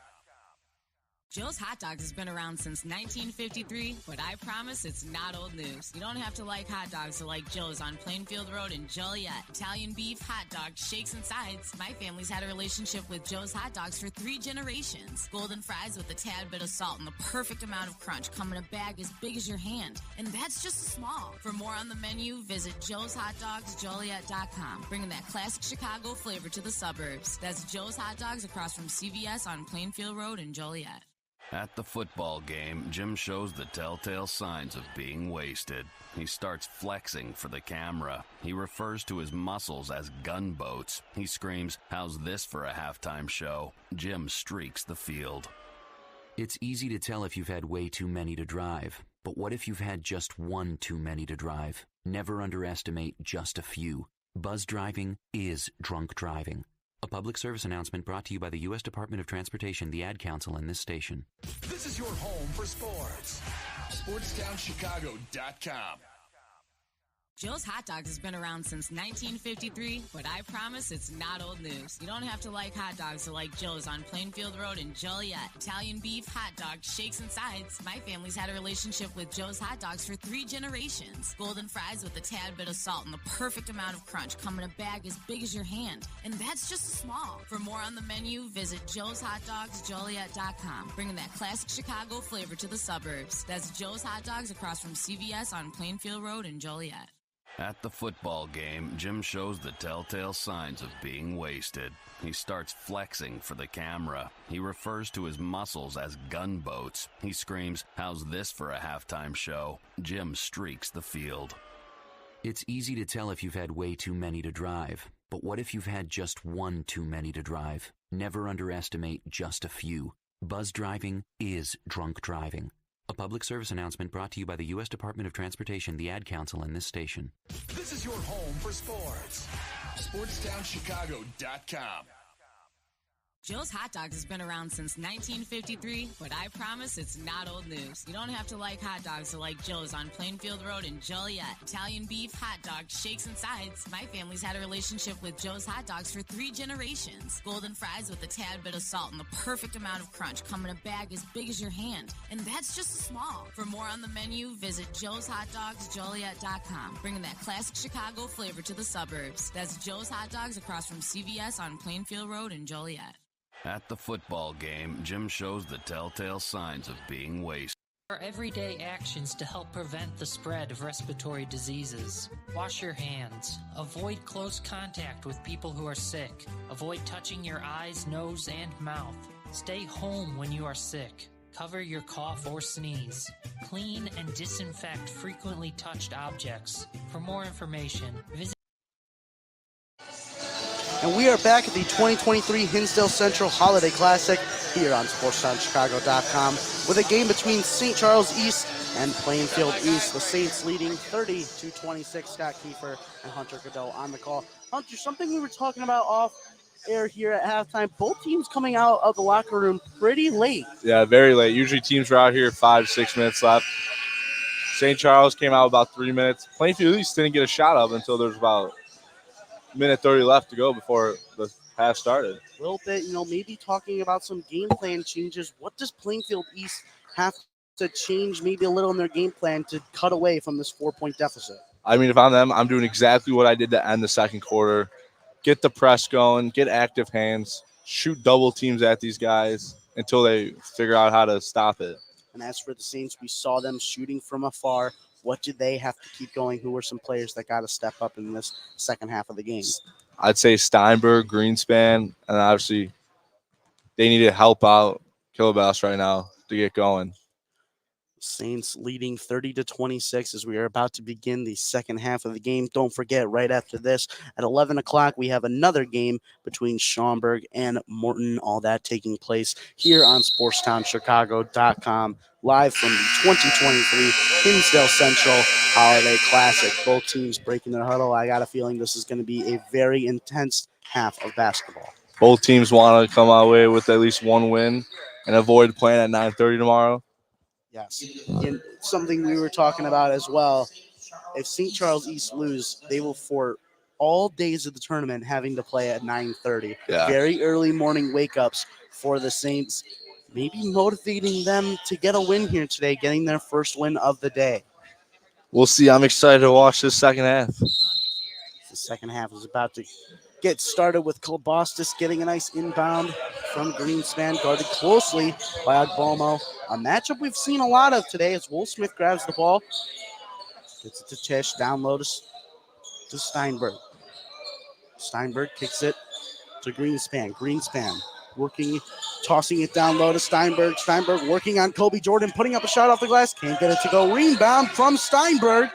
Joe's Hot Dogs has been around since 1953, but I promise it's not old news. You don't have to like hot dogs to like Joe's on Plainfield Road in Joliet. Italian beef, hot dogs, shakes, and sides. My family's had a relationship with Joe's Hot Dogs for 3 generations. Golden fries with a tad bit of salt and the perfect amount of crunch come in a bag as big as your hand. And that's just small. For more on the menu, visit joeshotdogsjoliet.com. Bringing that classic Chicago flavor to the suburbs. That's Joe's Hot Dogs across from CVS on Plainfield Road in Joliet. At the football game, Jim shows the telltale signs of being wasted. He starts flexing for the camera. He refers to his muscles as gunboats. He screams, "How's this for a halftime show?" Jim streaks the field. It's easy to tell if you've had way too many to drive. But what if you've had just one too many to drive? Never underestimate just a few. Buzz driving is drunk driving. A public service announcement brought to you by the U.S. Department of Transportation, the Ad Council, and this station. This is your home for sports. SportsTownChicago.com. Joe's Hot Dogs has been around since 1953, but I promise it's not old news. You don't have to like hot dogs to like Joe's on Plainfield Road in Joliet. Italian beef, hot dogs, shakes, and sides. My family's had a relationship with Joe's Hot Dogs for 3 generations. Golden fries with a tad bit of salt and the perfect amount of crunch come in a bag as big as your hand. And that's just small. For more on the menu, visit joeshotdogsjoliet.com. Bringing that classic Chicago flavor to the suburbs. That's Joe's Hot Dogs across from CVS on Plainfield Road in Joliet. At the football game, Jim shows the telltale signs of being wasted. He starts flexing for the camera. He refers to his muscles as gunboats. He screams, "How's this for a halftime show?" Jim streaks the field. It's easy to tell if you've had way too many to drive. But what if you've had just one too many to drive? Never underestimate just a few. Buzz driving is drunk driving. A public service announcement brought to you by the U.S. Department of Transportation, the Ad Council, and this station. This is your home for sports. SportsTownChicago.com. Joe's Hot Dogs has been around since 1953, but I promise it's not old news. You don't have to like hot dogs to like Joe's on Plainfield Road in Joliet. Italian beef, hot dogs, shakes, and sides. My family's had a relationship with Joe's Hot Dogs for 3 generations. Golden fries with a tad bit of salt and the perfect amount of crunch come in a bag as big as your hand. And that's just small. For more on the menu, visit joeshotdogsjoliet.com. Bringing that classic Chicago flavor to the suburbs. That's Joe's Hot Dogs across from CVS on Plainfield Road in Joliet. At the football game, Jim shows the telltale signs of being wasted. Our everyday actions to help prevent the spread of respiratory diseases. Wash your hands. Avoid close contact with people who are sick. Avoid touching your eyes, nose, and mouth. Stay home when you are sick. Cover your cough or sneeze. Clean and disinfect frequently touched objects. For more information, visit. And we are back at the 2023 Hinsdale Central Holiday Classic here on SportsTownChicago.com with a game between St. Charles East and Plainfield East. The Saints leading 30-26. Scott Kiefer and Hunter Goodell on the call. Hunter, something we were talking about off air here at halftime. Both teams coming out of the locker room pretty late. Yeah, very late. Usually teams are out here 5-6 minutes left. St. Charles came out about 3 minutes. Plainfield East didn't get a shot up until there was about minute 30 left to go before the half started. A little bit, maybe talking about some game plan changes. What does Plainfield East have to change maybe a little in their game plan to cut away from this 4-point deficit? I mean, if I'm them, I'm doing exactly what I did to end the second quarter. Get the press going, get active hands, shoot double teams at these guys until they figure out how to stop it. And as for the Saints, we saw them shooting from afar. What did they have to keep going? Who were some players that got to step up in this second half of the game? I'd say Steinberg, Greenspan, and obviously they need to help out Killabass right now to get going. Saints leading 30-26 as we are about to begin the second half of the game. Don't forget, right after this, at 11 o'clock, we have another game between Schaumburg and Morton. All that taking place here on SportsTownChicago.com, live from the 2023 Hinsdale Central Holiday Classic. Both teams breaking their huddle. I got a feeling this is going to be a very intense half of basketball. Both teams want to come our way with at least one win and avoid playing at 9:30 tomorrow. Yes, and something we were talking about as well. If St. Charles East lose, they will for all days of the tournament having to play at 9:30. Yeah. Very early morning wake-ups for the Saints. maybe motivating them to get a win here today, getting their first win of the day. We'll see. I'm excited to watch this second half. The second half is about to get started with Kolbostis getting a nice inbound from Greenspan, guarded closely by Agbomo. A matchup we've seen a lot of today as Will Smith grabs the ball, gets it to Tish, down low to Steinberg. Steinberg kicks it to Greenspan. Greenspan working, tossing it down low to Steinberg. Steinberg working on Kobe Jordan, putting up a shot off the glass. Can't get it to go. Rebound from Steinberg.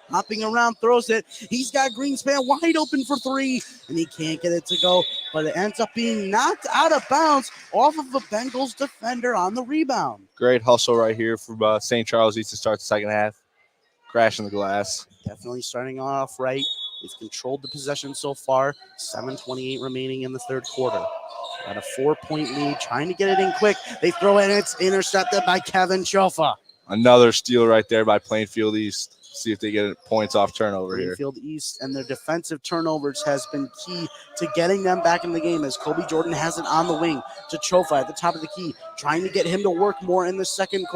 Hopping around, throws it. He's got Greenspan wide open for three, and he can't get it to go. But it ends up being knocked out of bounds off of a Bengals defender on the rebound. Great hustle right here from St. Charles East to start the second half. Crashing the glass. Definitely starting off right. They've controlled the possession so far. 7:28 remaining in the third quarter. Got a 4-point lead, trying to get it in quick. They throw it, and it's intercepted by Kevin Chofa. Another steal right there by Plainfield East. See if they get points off turnover here. Plainfield East and their defensive turnovers has been key to getting them back in the game as Kobe Jordan has it on the wing to Chofa at the top of the key, trying to get him to work more in the second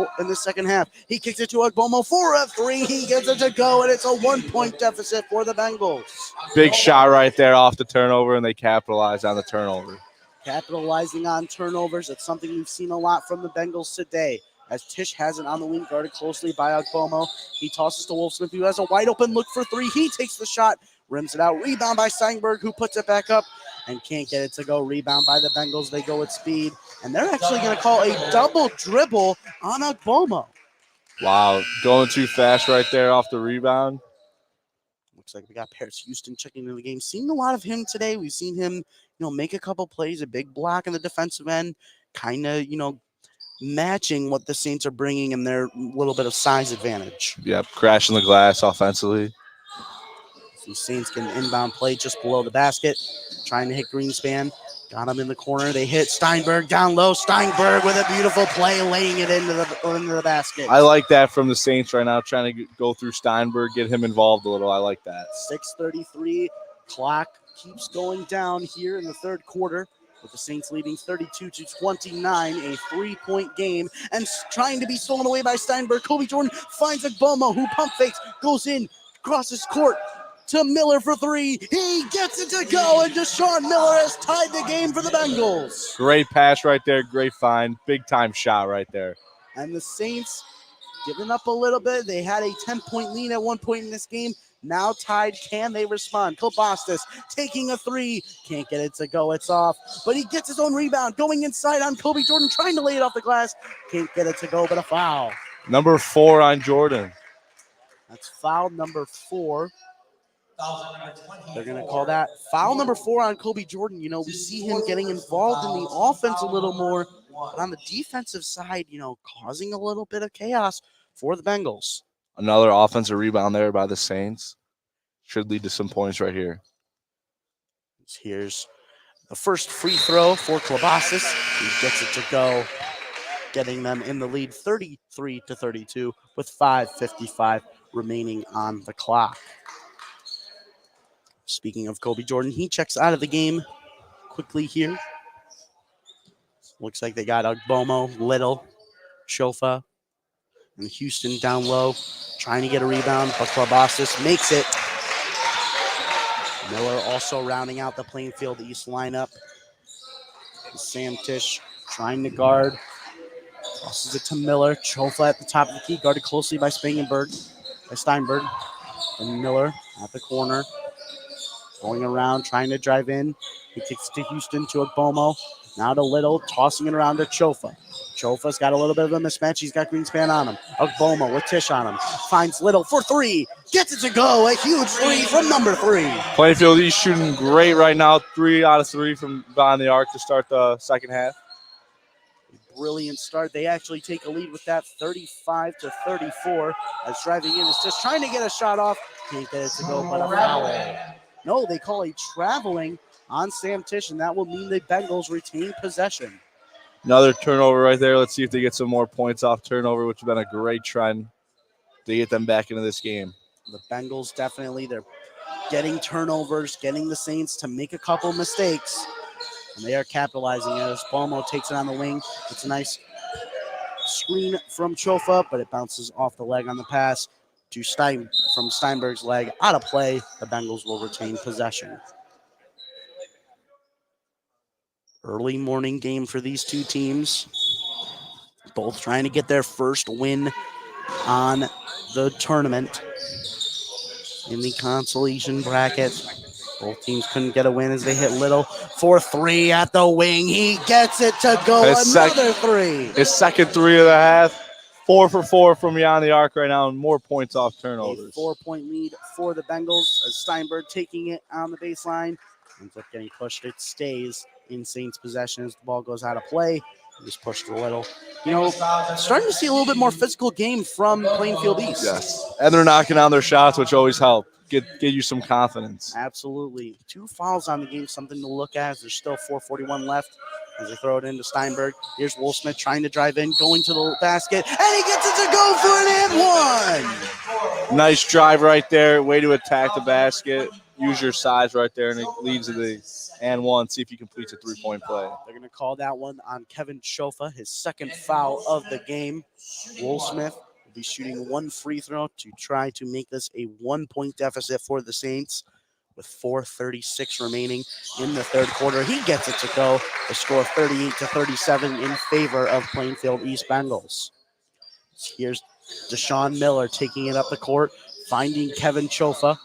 half. He kicks it to Agbomo for a three. He gets it to go, and it's a 1-point deficit for the Bengals. Big shot right there off the turnover, and they capitalize on the turnover. Capitalizing on turnovers, it's something we've seen a lot from the Bengals today. As Tish has it on the wing, guarded closely by Agbomo. He tosses to Wolf Smith, who has a wide open look for three. He takes the shot, rims it out. Rebound by Steinberg, who puts it back up and can't get it to go. Rebound by the Bengals. They go with speed, and they're actually going to call a double dribble on Agbomo. Wow, going too fast right there off the rebound. Looks like we got Paris Houston checking into the game. Seen a lot of him today. We've seen him, make a couple plays, a big block in the defensive end, kind of, matching what the Saints are bringing in their little bit of size advantage. Yep, crashing the glass offensively. The Saints get an inbound play just below the basket, trying to hit Greenspan. Got him in the corner. They hit Steinberg down low. Steinberg with a beautiful play, laying it into the basket. I like that from the Saints right now, trying to go through Steinberg, get him involved a little. I like that. 6:33. Clock keeps going down here in the third quarter, with the Saints leading 32-29, a 3-point game, and trying to be stolen away by Steinberg. Kobe Jordan finds Agbomo, who pump fakes, goes in, crosses court to Miller for three. He gets it to go, and Deshaun Miller has tied the game for the Bengals. Great pass right there, great find, big-time shot right there. And the Saints giving up a little bit. They had a 10-point lead at one point in this game. Now tied. Can they respond? Kolbostis taking a three. Can't get it to go. It's off. But he gets his own rebound. Going inside on Kobe Jordan, trying to lay it off the glass. Can't get it to go, but a foul. Number 4 on Jordan. That's foul number 4. They're going to call that foul number 4 on Kobe Jordan. We see him getting involved in the offense a little more. But on the defensive side, causing a little bit of chaos for the Bengals. Another offensive rebound there by the Saints. Should lead to some points right here. Here's the first free throw for Kolbostis. He gets it to go, getting them in the lead 33-32 with 5:55 remaining on the clock. Speaking of Kobe Jordan, he checks out of the game quickly here. Looks like they got Agbomo, Little, Chofa, and Houston down low, trying to get a rebound, but Kolbostis makes it. Miller also rounding out the Plainfield East lineup. Sam Tish trying to guard. Tosses it to Miller. Chofa at the top of the key, guarded closely by Steinberg. And Miller at the corner. Going around, trying to drive in. He kicks to Houston, to Agbomo. Now to Little, tossing it around to Chofa. Chofa's got a little bit of a mismatch. He's got Greenspan on him. Agbomo with Tish on him. Finds Little for three. Gets it to go. A huge three from number 3. Plainfield East shooting great right now. 3 out of 3 from behind the arc to start the second half. Brilliant start. They actually take a lead with that 35-34. As driving in is just trying to get a shot off. Can't get it to go, but a foul. No, they call a traveling on Sam Tish, and that will mean the Bengals retain possession. Another turnover right there. Let's see if they get some more points off turnover, which has been a great trend to get them back into this game. The Bengals definitely, they're getting turnovers, getting the Saints to make a couple mistakes. and they are capitalizing as Palmo takes it on the wing. It's a nice screen from Chofa, but it bounces off the leg on the pass to from Steinberg's leg. Out of play, the Bengals will retain possession. Early morning game for these two teams. Both trying to get their first win on the tournament in the consolation bracket. Both teams couldn't get a win as they hit Little for three at the wing. He gets it to go. Another three. His second three of the half. 4 for 4 from beyond the arc right now, and more points off turnovers. A 4-point lead for the Bengals as Steinberg taking it on the baseline. Ends up getting pushed. It stays in Saints' possession as the ball goes out of play. Just pushed a little. You know, starting to see a little bit more physical game from Plainfield East. Yes, and they're knocking down their shots, which always help. Get you some confidence. Absolutely. 2 fouls on the game, something to look at as there's still 4:41 left as they throw it into Steinberg. Here's Wolfsmith trying to drive in, going to the basket, and he gets it to go for an and one. Nice drive right there. Way to attack the basket. Use your size right there, and it leads to the and one. See if he completes a 3-point play. They're going to call that one on Kevin Chofa, his second foul of the game. Wolfsmith will be shooting 1 free throw to try to make this a 1-point deficit for the Saints with 4:36 remaining in the third quarter. He gets it to go. The score 38-37 in favor of Plainfield East Bengals. Here's Deshaun Miller taking it up the court, finding Kevin Chofa,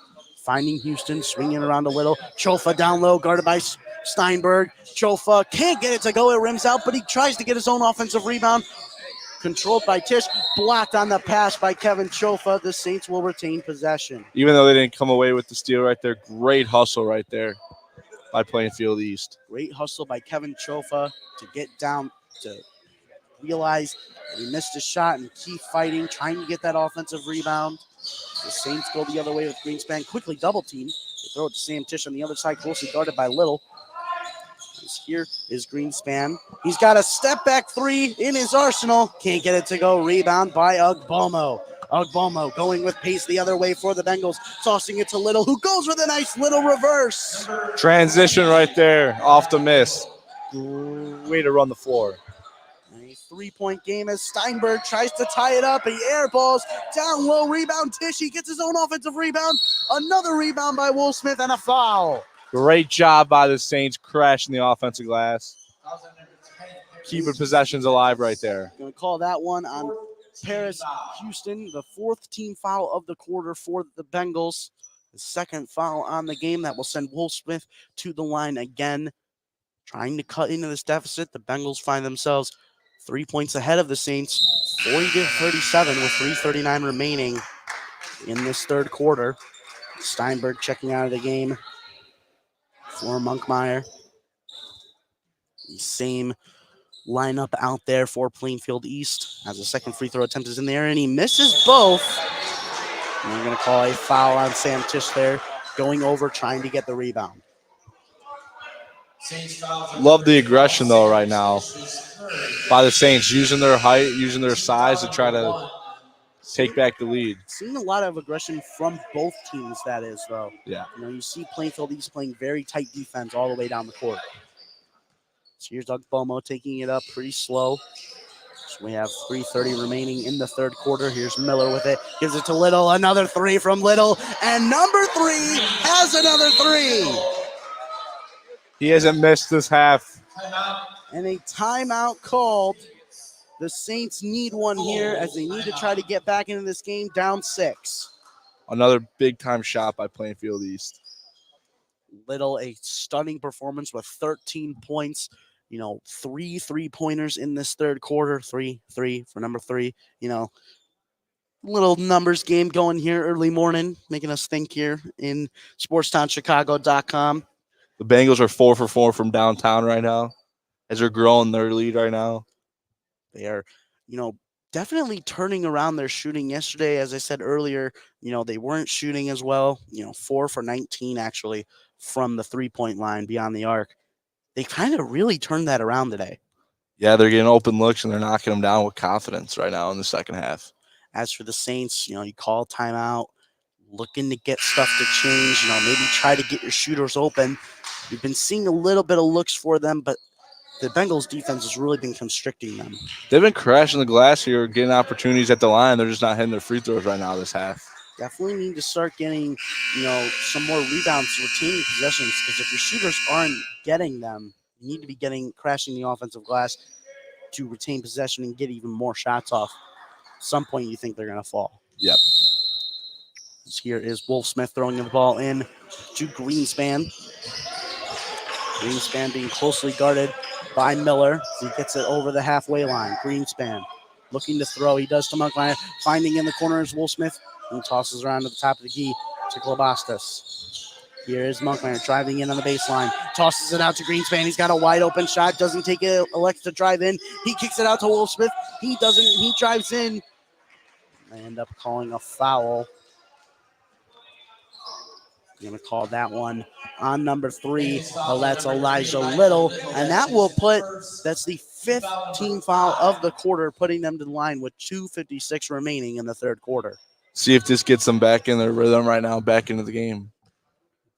finding Houston, swinging around a little. Chofa down low, guarded by Steinberg. Chofa can't get it to go. It rims out, but he tries to get his own offensive rebound. Controlled by Tisch, blocked on the pass by Kevin Chofa. The Saints will retain possession. Even though they didn't come away with the steal right there, great hustle right there by Plainfield East. Great hustle by Kevin Chofa to get down, to realize that he missed his shot and keep fighting, trying to get that offensive rebound. The Saints go the other way with Greenspan, quickly double team. They throw it to Sam Tisch on the other side, closely guarded by Little. Here is Greenspan. He's got a step back 3 in his arsenal. Can't get it to go. Rebound by Ugbomo. Ugbomo going with pace the other way for the Bengals. Tossing it to Little, who goes with a nice little reverse. Transition right there, off the miss. Way to run the floor. A 3-point game as Steinberg tries to tie it up. He airballs down low. Rebound Tisch. He gets his own offensive rebound. Another rebound by Wolfsmith and a foul. Great job by the Saints crashing the offensive glass. Keeping possessions alive right there. Going to call that one on Paris Houston, the 4th team foul of the quarter for the Bengals. The 2nd foul on the game that will send Wolfsmith to the line again. Trying to cut into this deficit, the Bengals find themselves 3 points ahead of the Saints, 40-37 with 3:39 remaining in this third quarter. Steinberg checking out of the game for Monkmeyer. The same lineup out there for Plainfield East as the second free throw attempt is in there, and he misses both. And they're going to call a foul on Sam Tisch there, going over, trying to get the rebound. Love the aggression, though, right now by the Saints, using their height, using their size to try to take back the lead. Seeing a lot of aggression from both teams, that is, though. Yeah. You know, you see Plainfield East playing very tight defense all the way down the court. So here's Doug Bomo taking it up pretty slow. So we have 3:30 remaining in the third quarter. Here's Miller with it. Gives it to Little. Another 3 from Little. And number 3 has another 3. He hasn't missed this half. And a timeout called. The Saints need one here as they need to try to get back into this game down 6. Another big-time shot by Plainfield East. Little, a stunning performance with 13 points. You know, 3 3-pointers in this third quarter. 3 for number 3. You know, little numbers game going here early morning, making us think here in SportsTownChicago.com. The Bengals are 4 for 4 from downtown right now as they're growing their lead right now. They are, you know, definitely turning around their shooting. Yesterday, as I said earlier, you know, they weren't shooting as well. You know, 4 for 19 actually from the 3-point line beyond the arc. They kind of really turned that around today. Yeah, they're getting open looks and they're knocking them down with confidence right now in the second half. As for the Saints, you know, you call timeout, looking to get stuff to change, you know, maybe try to get your shooters open. We've been seeing a little bit of looks for them, but the Bengals defense has really been constricting them. They've been crashing the glass here, getting opportunities at the line. They're just not hitting their free throws right now this half. Definitely need to start getting, some more rebounds, retaining possessions, because if your shooters aren't getting them, you need to be crashing the offensive glass to retain possession and get even more shots off. At some point, you think they're going to fall. Yep. Here is Wolf Smith throwing the ball in to Greenspan. Greenspan being closely guarded by Miller. He gets it over the halfway line. Greenspan looking to throw. He does to Monkmeyer. Finding in the corner is Wolf Smith. He tosses around to the top of the key to Klobastis. Here is Monkmeyer driving in on the baseline. Tosses it out to Greenspan. He's got a wide open shot. Doesn't take it. Elects to drive in. He kicks it out to Wolf Smith. He doesn't. He drives in. They end up calling a foul. Going to call that one on number 3. That's Elijah Little. And that's the 5th team foul of the quarter, putting them to the line with 2:56 remaining in the third quarter. See if this gets them back in their rhythm right now, back into the game.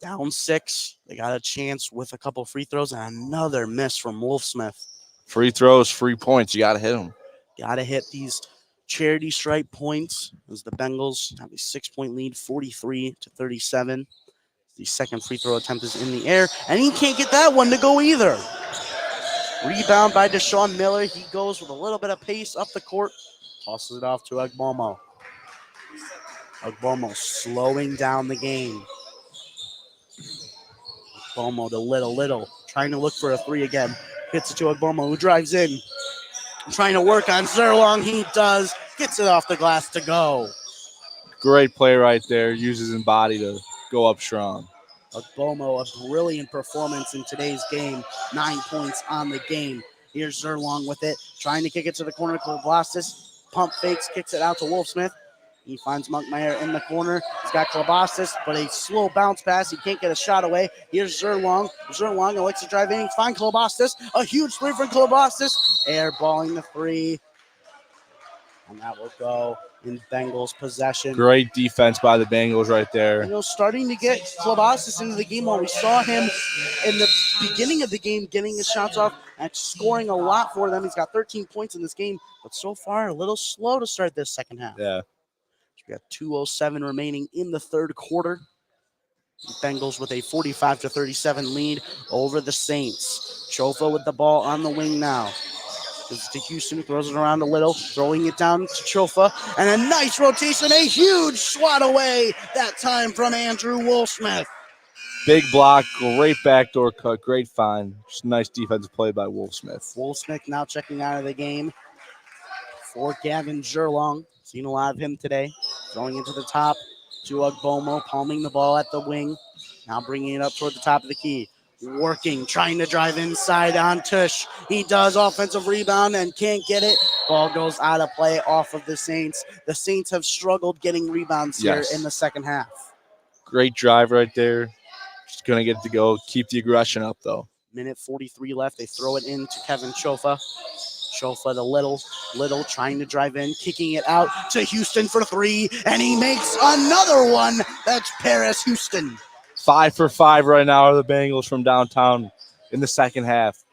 Down 6. They got a chance with a couple free throws and another miss from Wolf Smith. Free throws, free points. You got to hit them. Got to hit these charity stripe points as the Bengals have a 6-point lead, 43-37. The second free throw attempt is in the air, and he can't get that one to go either. Rebound by Deshaun Miller. He goes with a little bit of pace up the court, tosses it off to Agbomo. Agbomo slowing down the game. Agbomo to Little, trying to look for a 3 again. Hits it to Agbomo, who drives in. Trying to work on Zerlong. He does. Gets it off the glass to go. Great play right there. Uses his body to go up strong. Agbomo, a brilliant performance in today's game. 9 points on the game. Here's Zerlong with it. Trying to kick it to the corner. Klobastis pump fakes, kicks it out to Wolf Smith. He finds Monkmeyer in the corner. He's got Klobastis, but a slow bounce pass. He can't get a shot away. Here's Zerlong. Zerlong elects to drive in. He finds Klobastis. A huge 3 from Klobastis. Airballing the 3. And that will go in Bengals possession. Great defense by the Bengals right there. Starting to get Klobastis into the game while we saw him in the beginning of the game getting his shots off and scoring a lot for them. He's got 13 points in this game, but so far a little slow to start this second half. Yeah. We got 2:07 remaining in the third quarter. The Bengals with a 45-37 lead over the Saints. Chofa with the ball on the wing now. This is to Houston, throws it around a little, throwing it down to Chofa, and a nice rotation, a huge swat away, that time from Andrew Wolfsmith. Big block, great backdoor cut, great find. Just nice defensive play by Wolfsmith. Wolfsmith now checking out of the game for Gavin Zerlong. Seen a lot of him today. Throwing it to the top to Agbomo, palming the ball at the wing. Now bringing it up toward the top of the key. Working, trying to drive inside on Tush. He does, offensive rebound and can't get it. Ball goes out of play off of the Saints. The Saints have struggled getting rebounds here in the second half. Great drive right there. Just going to get it to go. Keep the aggression up, though. Minute 43 left. They throw it in to Kevin Chofa. Chofa to Little. Little trying to drive in, kicking it out to Houston for 3, and he makes another one. That's Paris Houston. 5 for 5 right now are the Bengals from downtown in the second half.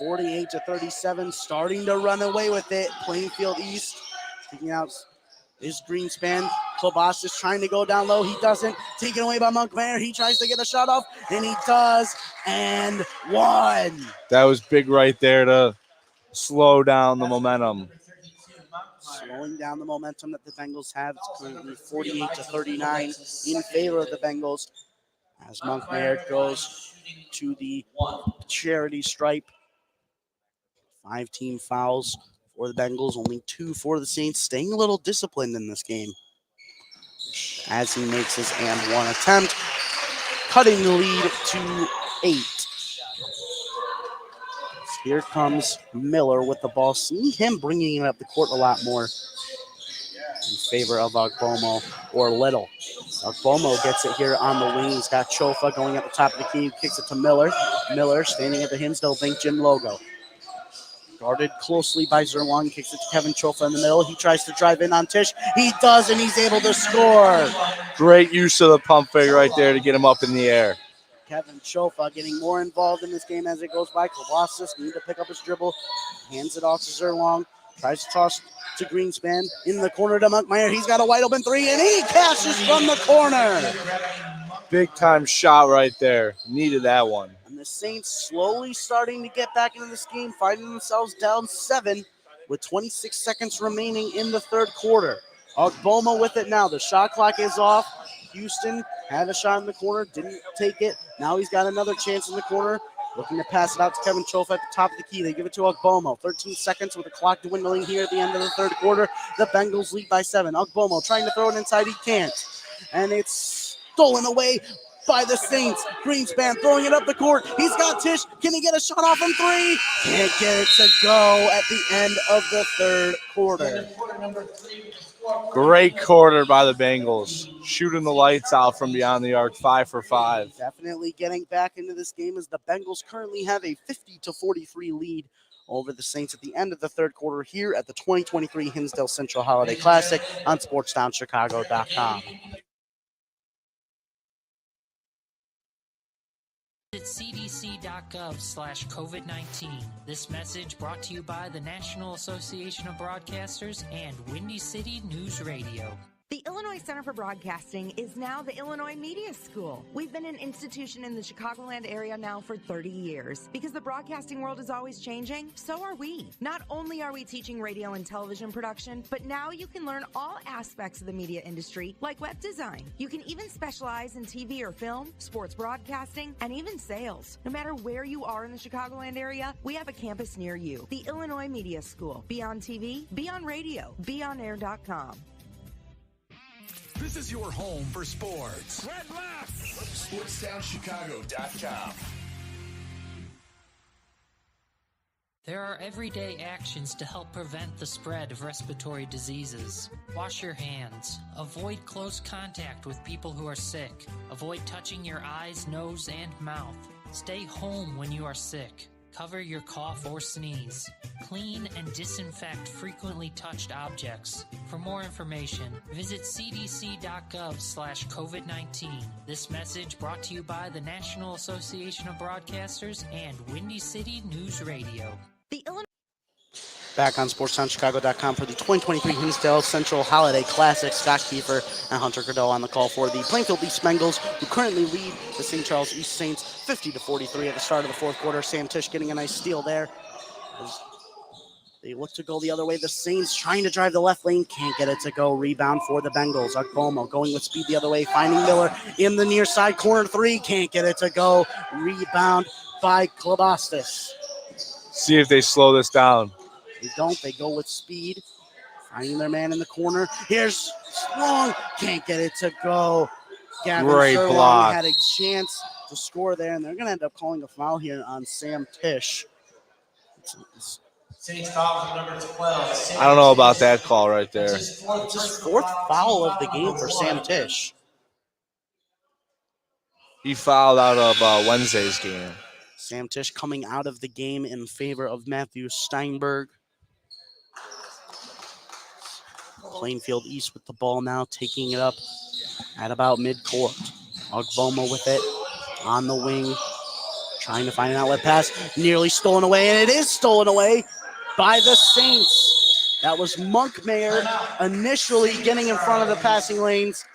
48-37, starting to run away with it. Plainfield East. Kicking out is Greenspan. Klobastis trying to go down low. He doesn't. Taken away by Monkmeyer. He tries to get a shot off, and he does. And 1. That was big right there to slow down the momentum. Slowing down the momentum that the Bengals have. It's currently 48-39 in favor of the Bengals. As Monkmeyer goes to the charity stripe. 5 team fouls for the Bengals, only 2 for the Saints. Staying a little disciplined in this game as he makes his and 1 attempt, cutting the lead to 8. Here comes Miller with the ball. Seeing him bringing it up the court a lot more in favor of Agbomo or Little. Agbomo gets it here on the wing. He's got Chofa going at the top of the key. Kicks it to Miller. Miller standing at the Hinsdale Bank Gym logo. Guarded closely by Zerlong. Kicks it to Kevin Chofa in the middle. He tries to drive in on Tish. He does, and he's able to score. Great use of the pump fake right there to get him up in the air. Kevin Chofa getting more involved in this game as it goes by. Colossus need to pick up his dribble. Hands it off to Zerlong. Tries to toss to Greenspan. In the corner to Monkmeyer. He's got a wide open three, and he cashes from the corner. Big time shot right there. Needed that one. And the Saints slowly starting to get back into this game, finding themselves down 7 with 26 seconds remaining in the third quarter. Ogbomo with it now. The shot clock is off. Houston had a shot in the corner, didn't take it. Now he's got another chance in the corner. Looking to pass it out to Kevin Chofa at the top of the key. They give it to Ogbomo. 13 seconds with the clock dwindling here at the end of the third quarter. The Bengals lead by 7. Ogbomo trying to throw it inside. He can't. And it's stolen away by the Saints. Greenspan throwing it up the court. He's got Tisch. Can he get a shot off from 3? Can't get it to go at the end of the third quarter. Great quarter by the Bengals. Shooting the lights out from beyond the arc, 5 for 5. Definitely getting back into this game as the Bengals currently have a 50-43 lead over the Saints at the end of the third quarter here at the 2023 Hinsdale Central Holiday Classic on SportsDownChicago.com. Visit cdc.gov/COVID-19. This message brought to you by the National Association of Broadcasters and Windy City News Radio. The Illinois Center for Broadcasting is now the Illinois Media School. We've been an institution in the Chicagoland area now for 30 years. Because the broadcasting world is always changing, so are we. Not only are we teaching radio and television production, but now you can learn all aspects of the media industry, like web design. You can even specialize in TV or film, sports broadcasting, and even sales. No matter where you are in the Chicagoland area, we have a campus near you. The Illinois Media School. Be on TV, be on radio, beonair.com. This is your home for sports. Red left. SportsDownChicago.com. There are everyday actions to help prevent the spread of respiratory diseases. Wash your hands. Avoid close contact with people who are sick. Avoid touching your eyes, nose, and mouth. Stay home when you are sick. Cover your cough or sneeze. Clean and disinfect frequently touched objects. For more information, visit cdc.gov/COVID-19. This message brought to you by the National Association of Broadcasters and Windy City News Radio. The Illinois Back on SportsTownChicago.com for the 2023 Hinsdale Central Holiday Classic. Scott Kiefer and Hunter Cadeau on the call for the Plainfield East Bengals, who currently lead the St. Charles East Saints 50-43 at the start of the fourth quarter. Sam Tisch getting a nice steal there. As they look to go the other way. The Saints trying to drive the left lane, can't get it to go. Rebound for the Bengals. Ogbomo going with speed the other way, finding Miller in the near side corner 3, can't get it to go. Rebound by Klobostis. See if they slow this down. They don't. They go with speed. Finding their man in the corner. Here's Strong. Can't get it to go. Gavin Great Sherlock block. had a chance to score there, and they're going to end up calling a foul here on Sam Tisch. Saints foul number 12. I don't know about that call right there. It's his fourth foul of the game for Sam Tisch. He fouled out of Wednesday's game. Sam Tisch coming out of the game in favor of Matthew Steinberg. Plainfield East with the ball now, taking it up at about midcourt. Ogbomo with it on the wing, trying to find an outlet pass, nearly stolen away, and it is stolen away by the Saints. That was Monkmeyer initially getting in front of the passing lanes,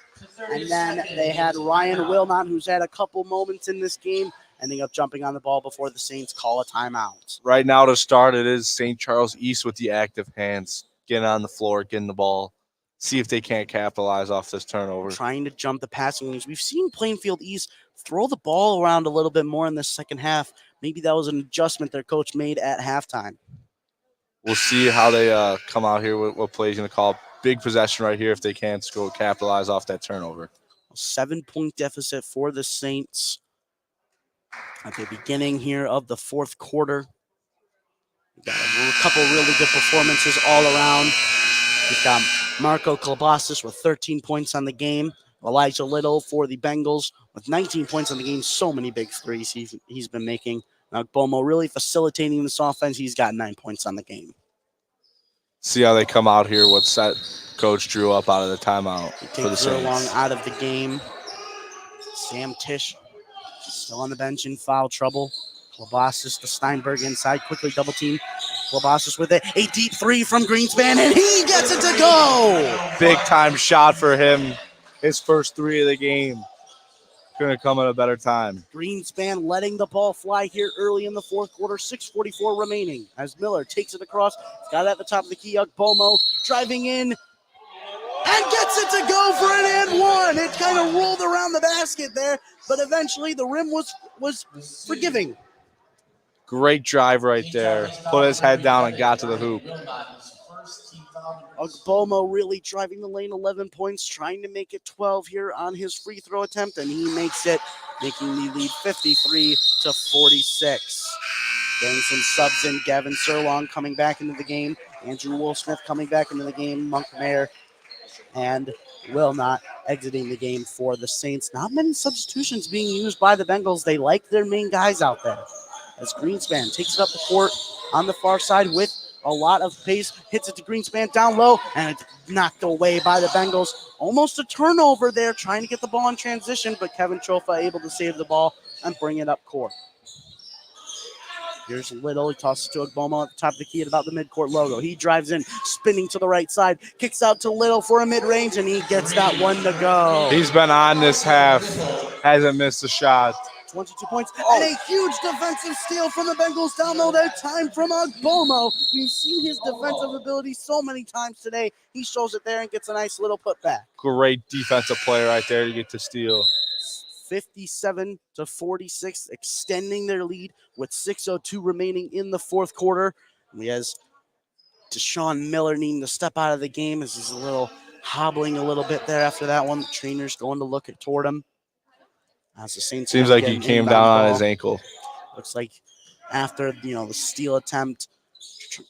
and then they had Ryan Wilmot, who's had a couple moments in this game, ending up jumping on the ball before the Saints call a timeout. Right now to start, it is St. Charles East with the active hands. Getting on the floor, getting the ball. See if they can't capitalize off this turnover. Trying to jump the passing lanes. We've seen Plainfield East throw the ball around a little bit more in the second half. Maybe that was an adjustment their coach made at halftime. We'll see how they come out here, what play he's going to call. Big possession right here if they can't go capitalize off that turnover. A 7-point deficit for the Saints at the beginning here of the fourth quarter. We've got a couple really good performances all around. We've got Marco Klobostis with 13 points on the game. Elijah Little for the Bengals with 19 points on the game. So many big threes he's been making. Now Bomo really facilitating this offense. He's got 9 points on the game. See how they come out here, what set Coach drew up out of the timeout for the Saints. Long out of the game. Sam Tisch Still on the bench in foul trouble. Klobasis to Steinberg inside, quickly double team. Klobasis with it. A deep three from Greenspan, and he gets it to go. Big time shot for him. His first 3 of the game. Couldn't come at a better time. Greenspan letting the ball fly here early in the fourth quarter. 6:44 remaining as Miller takes it across. Got it at the top of the key. Bomo driving in and gets it to go for an and one. It kind of rolled around the basket there, but eventually the rim was forgiving. Great drive right there. Put his head down and got to the hoop. Bomo really driving the lane, 11 points, trying to make it 12 here on his free throw attempt, and he makes it, making the lead 53-46. Getting some subs in. Gavin Serlong coming back into the game. Andrew Wolfsmith coming back into the game. Monkmeyer and Will not exiting the game for the Saints. Not many substitutions being used by the Bengals. They like their main guys out there. As Greenspan takes it up the court on the far side with a lot of pace, hits it to Greenspan down low, and it's knocked away by the Bengals. Almost a turnover there, trying to get the ball in transition, but Kevin Chofa able to save the ball and bring it up court. Here's Little. He tosses to Agbomo at the top of the key at about the midcourt logo. He drives in, spinning to the right side, kicks out to Little for a mid-range, and he gets that one to go. He's been on this half. Hasn't missed a shot. 22 points, and a huge defensive steal from the Bengals down low. That time from Agbomo. We've seen his defensive ability so many times today. He shows it there and gets a nice little putback. Great defensive play right there to get to steal. 57-46, extending their lead with 6:02 remaining in the fourth quarter. We has Deshaun Miller needing to step out of the game as he's hobbling a little bit there after that one. The trainer's going to look toward him. As the Saints seems like he came down on his ankle. Looks like after the steal attempt,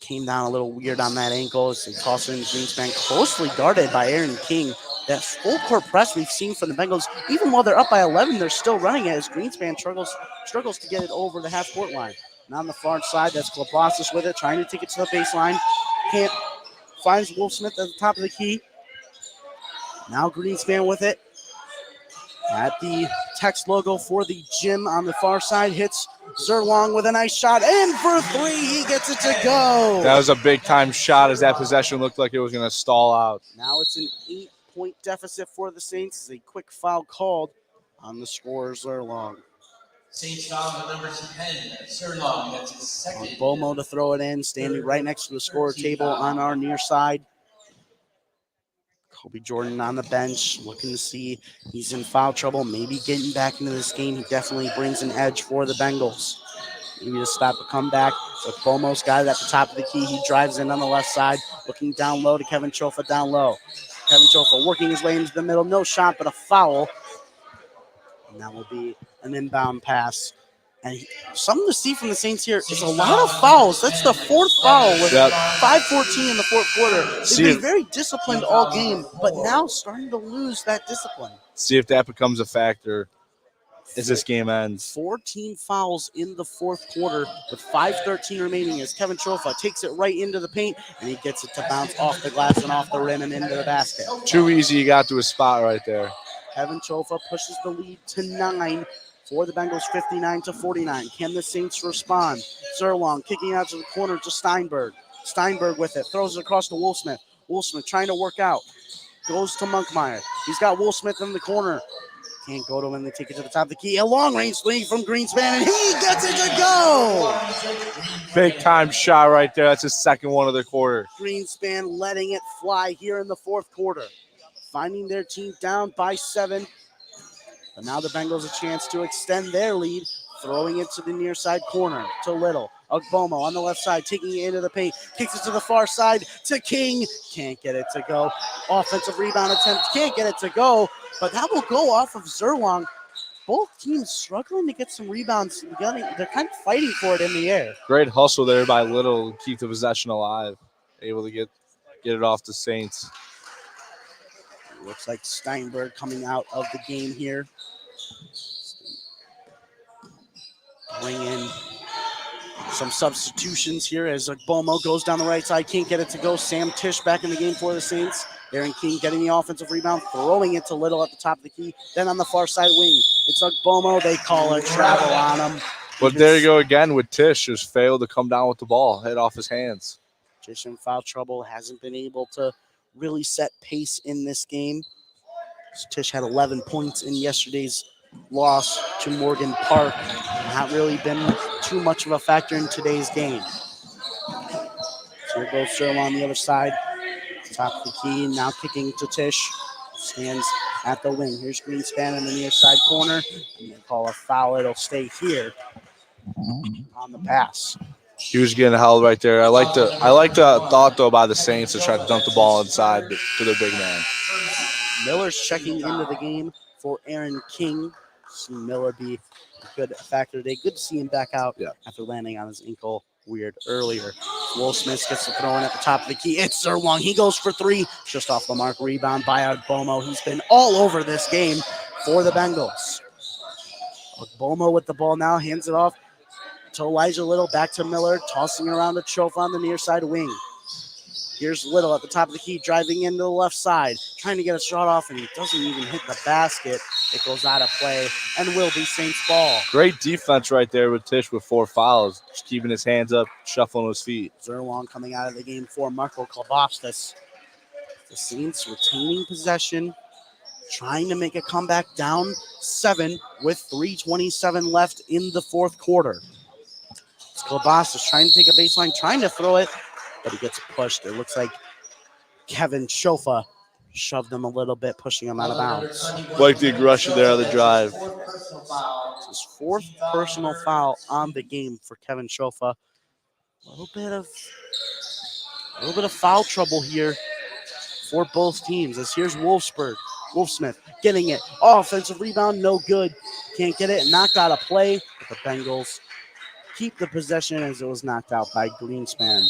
came down a little weird on that ankle. As he tosses in Greenspan, closely guarded by Aaron King. That full court press we've seen from the Bengals, even while they're up by 11, they're still running it as Greenspan struggles to get it over the half court line. And on the far side, that's Klobasis with it, trying to take it to the baseline. Can't. Finds Wolfsmith at the top of the key. Now Greenspan with it. At the text logo for the gym on the far side, hits Zerlong with a nice shot, and for three, he gets it to go. That was a big-time shot as that possession looked like it was going to stall out. Now it's an 8-point deficit for the Saints. A quick foul called on the scorer, Zerlong. Saints foul number 10, Zerlong. That's his second. Bomo to throw it in, standing right next to the scorer table on our near side. Kobe Jordan on the bench, looking to see he's in foul trouble, maybe getting back into this game. He definitely brings an edge for the Bengals. Maybe to stop a comeback. So Bomo's got it at the top of the key. He drives in on the left side, looking down low to Kevin Chofa down low. Kevin Chofa working his way into the middle. No shot, but a foul. And that will be an inbound pass. And something to see from the Saints here is a lot of fouls. That's the fourth foul with 5:14 in the fourth quarter. They've been very disciplined all game, but now starting to lose that discipline. See if that becomes a factor as this game ends. 14 fouls in the fourth quarter with 5:13 remaining as Kevin Chofa takes it right into the paint, and he gets it to bounce off the glass and off the rim and into the basket. Too easy, he got to his spot right there. Kevin Chofa pushes the lead to 9. For the Bengals, 59-49. Can the Saints respond? Zerlong kicking out to the corner to Steinberg. Steinberg with it. Throws it across to Wolfsmith. Wolfsmith trying to work out. Goes to Monkmeyer. He's got Wolfsmith in the corner. Can't go to him. They take it to the top of the key. A long-range swing from Greenspan, and he gets it to go! Big-time shot right there. That's his second one of the quarter. Greenspan letting it fly here in the fourth quarter. Finding their team down by 7. But now the Bengals a chance to extend their lead, throwing it to the near side corner to Little. Agbomo on the left side, taking it into the paint, kicks it to the far side to King. Can't get it to go. Offensive rebound attempt, can't get it to go, but that will go off of Zerlong. Both teams struggling to get some rebounds. They're kind of fighting for it in the air. Great hustle there by Little to keep the possession alive. Able to get it off the Saints. Looks like Steinberg coming out of the game here. Bring in some substitutions here as Bomo goes down the right side. Can't get it to go. Sam Tisch back in the game for the Saints. Aaron King getting the offensive rebound, throwing it to Little at the top of the key. Then on the far side wing, It's Bomo. They call a travel on him. But there you go again with Tish, just failed to come down with the ball, head off his hands. Tish in foul trouble, hasn't been able to really set pace in this game. Tish had 11 points in yesterday's loss to Morgan Park. Not really been too much of a factor in today's game. So here goes Searle on the other side. Top of the key, now kicking to Tish. Stands at the wing. Here's Greenspan in the near side corner. And they call a foul. It'll stay here on the pass. He was getting held right there. I like the thought though by the Saints to try to dump the ball inside to their big man. Miller's checking into the game for Aaron King. See Miller be a good factor today. Good to see him back out after landing on his ankle weird earlier. Will Smith gets the throw in at the top of the key. It's Zerwong. He goes for three. Just off the mark. Rebound by Bomo. He's been all over this game for the Bengals. Bomo with the ball now. Hands it off to Elijah Little. Back to Miller. Tossing around to Chofa on the near side wing. Here's Little at the top of the key, driving into the left side, trying to get a shot off, and he doesn't even hit the basket. It goes out of play and will be Saints ball. Great defense right there with Tish with 4 fouls, just keeping his hands up, shuffling his feet. Zerwong coming out of the game for Marco Klobostas. The Saints retaining possession, trying to make a comeback down 7 with 3:27 left in the fourth quarter. It's Klobostas trying to take a baseline, trying to throw it, but he gets pushed. It looks like Kevin Shofa shoved him a little bit, pushing him out of bounds. Like the aggression there on the drive. It's his 4th personal foul on the game for Kevin Shofa. A little bit of foul trouble here for both teams. As here's Wolfsmith getting it. Offensive rebound, no good. Can't get it. Knocked out of play. But the Bengals keep the possession as it was knocked out by Greenspan.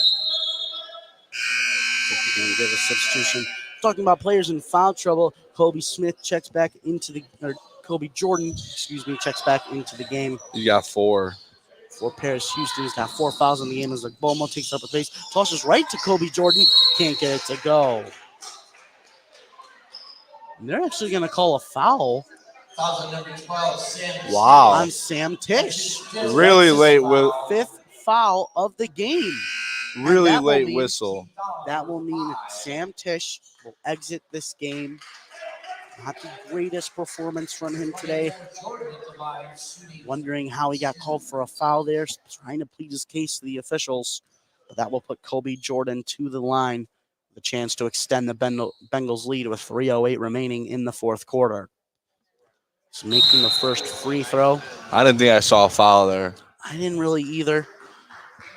Going to give a substitution. Talking about players in foul trouble, Kobe Jordan, checks back into the game. You got 4. For Paris Houston, he's got 4 fouls in the game as Bomo takes up a pace, tosses right to Kobe Jordan, can't get it to go. And they're actually going to call a foul. Foul number 12, Sam. Wow. On Sam Tish. Really late. 5th foul of the game. Really late whistle. That will mean Sam Tish will exit this game. Not the greatest performance from him today. Wondering how he got called for a foul there. Trying to plead his case to the officials. But that will put Kobe Jordan to the line. The chance to extend the Bengals lead with 3:08 remaining in the fourth quarter. So making the first free throw. I didn't think I saw a foul there. I didn't really either.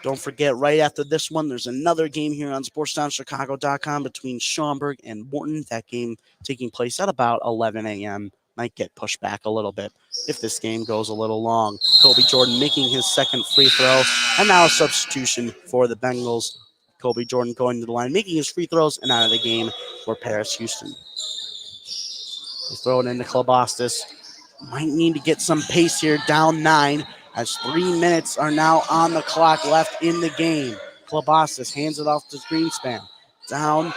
Don't forget, right after this one, there's another game here on SportsTownChicago.com between Schaumburg and Morton. That game taking place at about 11 a.m. Might get pushed back a little bit if this game goes a little long. Kobe Jordan making his second free throw. And now a substitution for the Bengals. Kobe Jordan going to the line, making his free throws, and out of the game for Paris Houston. They throw it into Klobostas. Might need to get some pace here, down 9. As 3 minutes are now on the clock left in the game. Klobostas hands it off to Greenspan. Down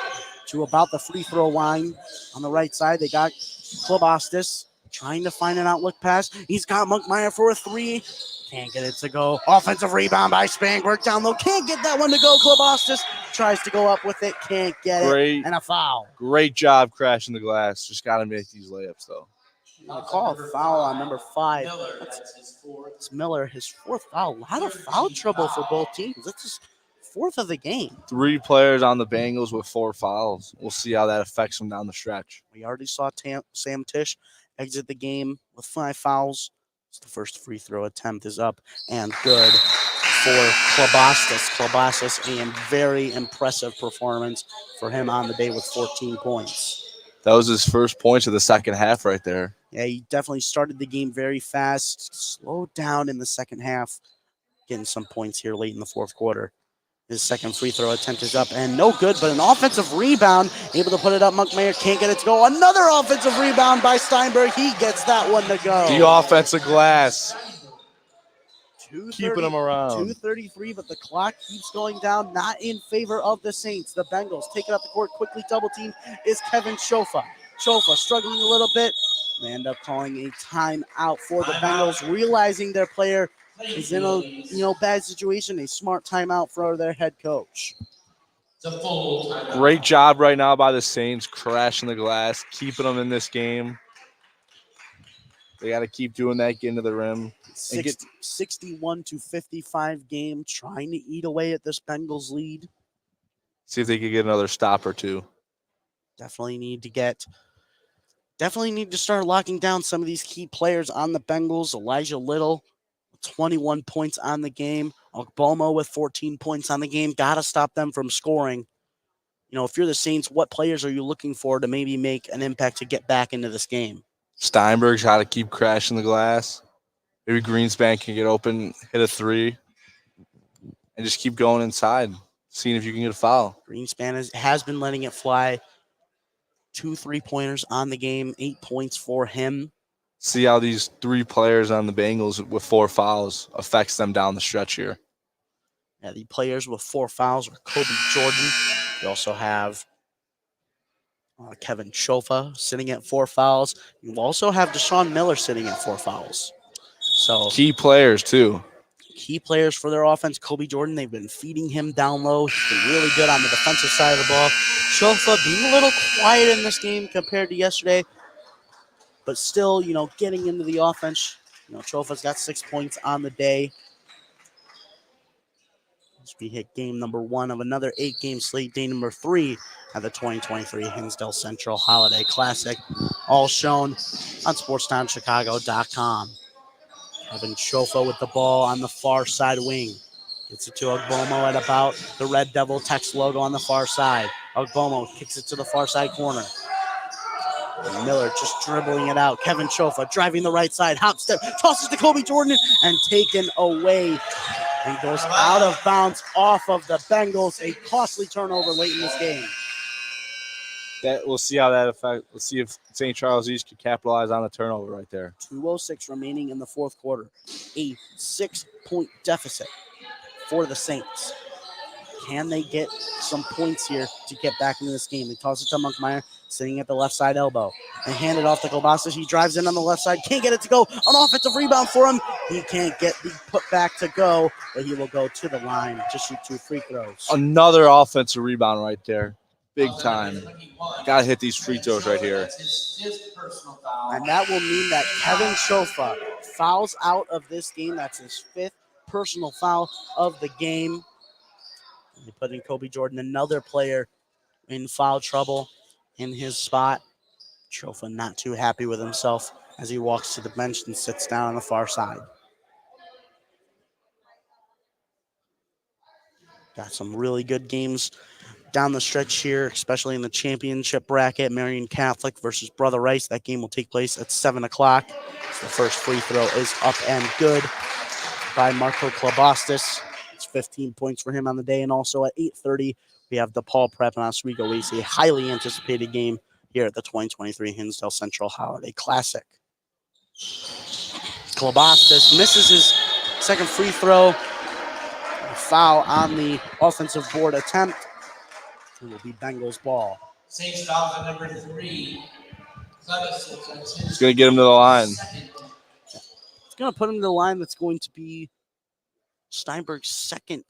to about the free throw line on the right side. They got Klobostas trying to find an outlook pass. He's got Monkmeyer for a 3. Can't get it to go. Offensive rebound by Spangberg down low. Can't get that one to go. Klobostas tries to go up with it. Can't get it. And a foul. Great job crashing the glass. Just got to make these layups, though. Call a foul on number 5. It's Miller, his 4th foul. A lot of foul trouble for both teams. That's his 4th of the game. 3 players on the Bengals with 4 fouls. We'll see how that affects them down the stretch. We already saw Sam Tish exit the game with 5 fouls. So the first free throw attempt is up and good for Klobostas. Klobostas, a very impressive performance for him on the day with 14 points. That was his first points of the second half right there. Yeah, he definitely started the game very fast, slowed down in the second half, getting some points here late in the fourth quarter. His second free throw attempt is up and no good, but an offensive rebound, able to put it up. Monkmeyer can't get it to go. Another offensive rebound by Steinberg. He gets that one to go. The offensive glass. Keeping them around. 2:33, but the clock keeps going down, not in favor of the Saints. The Bengals take it up the court quickly. Double team is Kevin Shofa. Shofa struggling a little bit. They end up calling a timeout for the Bengals, realizing their player is in a bad situation. A smart timeout for their head coach. Great job right now by the Saints, crashing the glass, keeping them in this game. They got to keep doing that, get into the rim. 61-55 game, trying to eat away at this Bengals lead. See if they can get another stop or two. Definitely need to start locking down some of these key players on the Bengals. Elijah Little, 21 points on the game. Ogbomo with 14 points on the game. Got to stop them from scoring. If you're the Saints, what players are you looking for to maybe make an impact to get back into this game? Steinberg's got to keep crashing the glass. Maybe Greenspan can get open, hit a three, and just keep going inside, seeing if you can get a foul. Greenspan has been letting it fly. 2 3-pointers on the game, 8 points for him. See how these 3 players on the Bengals with 4 fouls affects them down the stretch here. Yeah, the players with 4 fouls are Kobe Jordan. We also have Kevin Chofa sitting at 4 fouls. You also have Deshaun Miller sitting at 4 fouls. So key players, too. Key players for their offense. Kobe Jordan, they've been feeding him down low. He's been really good on the defensive side of the ball. Chofa being a little quiet in this game compared to yesterday, but still, getting into the offense. Chofa's got 6 points on the day. As we hit game number 1 of another 8-game slate, day number 3 at the 2023 Hinsdale Central Holiday Classic, all shown on SportsTownChicago.com. Kevin Chofa with the ball on the far side wing. Gets it to Ogbomo at about the Red Devil text logo on the far side. Ogbomo kicks it to the far side corner. And Miller just dribbling it out. Kevin Chofa driving the right side. Hop step. Tosses to Kobe Jordan and taken away. And goes out of bounds off of the Bengals. A costly turnover late in this game. We'll see how that affects. Let's see if St. Charles East could capitalize on the turnover right there. 2:06 remaining in the fourth quarter. A 6-point deficit for the Saints. Can they get some points here to get back into this game? They toss it to Monkmeyer, sitting at the left side elbow. They hand it off to Klobasas. He drives in on the left side. Can't get it to go. An offensive rebound for him. He can't get the put back to go, but he will go to the line to shoot 2 free throws. Another offensive rebound right there. Big time. Got to hit these free throws right here. And that will mean that Kevin Chofa fouls out of this game. That's his 5th personal foul of the game. They put in Kobe Jordan, another player in foul trouble in his spot. Chofa not too happy with himself as he walks to the bench and sits down on the far side. Got some really good games down the stretch here, especially in the championship bracket. Marion Catholic versus Brother Rice. That game will take place at 7 o'clock. So the first free throw is up and good by Marco Klobasas. It's 15 points for him on the day. And also at 8:30, we have DePaul Prep and Oswego Waste, a highly anticipated game here at the 2023 Hinsdale Central Holiday Classic. Klobasas misses his second free throw. A foul on the offensive board attempt. It will be Bengals ball. Saints foul on number 3. It's going to get him to the line. It's going to put him to the line. That's going to be Steinberg's second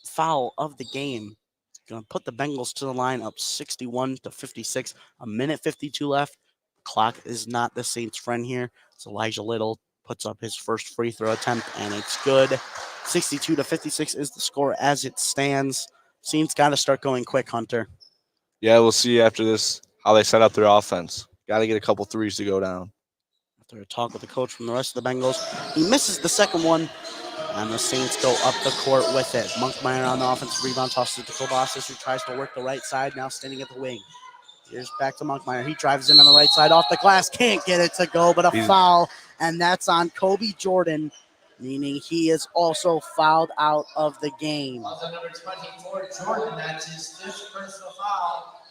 foul of the game. It's going to put the Bengals to the line up 61-56. A minute 52 left. Clock is not the Saints' friend here. It's Elijah Little puts up his first free throw attempt, and it's good. 62-56 is the score as it stands. Saints got to start going quick, Hunter. Yeah, we'll see after this how they set up their offense. Got to get a couple threes to go down. After a talk with the coach from the rest of the Bengals, he misses the second one, and the Saints go up the court with it. Monkmeyer on the offensive rebound, tosses it to Klobasas, who tries to work the right side, now standing at the wing. Here's back to Monkmeyer. He drives in on the right side, off the glass, can't get it to go, but a foul, and that's on Kobe Jordan, meaning he is also fouled out of the game. Also number 24, Jordan, that's his 5th personal foul.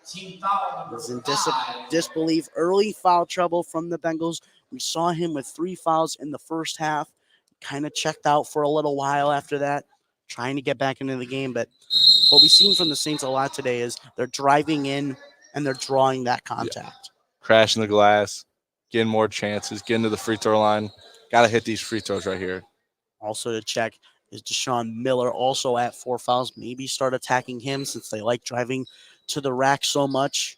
Team foul number Was in 5. disbelief. Early foul trouble from the Bengals. We saw him with 3 fouls in the first half. Kind of checked out for a little while after that, trying to get back into the game. But what we've seen from the Saints a lot today is they're driving in and they're drawing that contact. Crashing the glass, getting more chances, getting to the free throw line. Got to hit these free throws right here. Also to check, is Deshaun Miller also at 4 fouls? Maybe start attacking him since they like driving to the rack so much.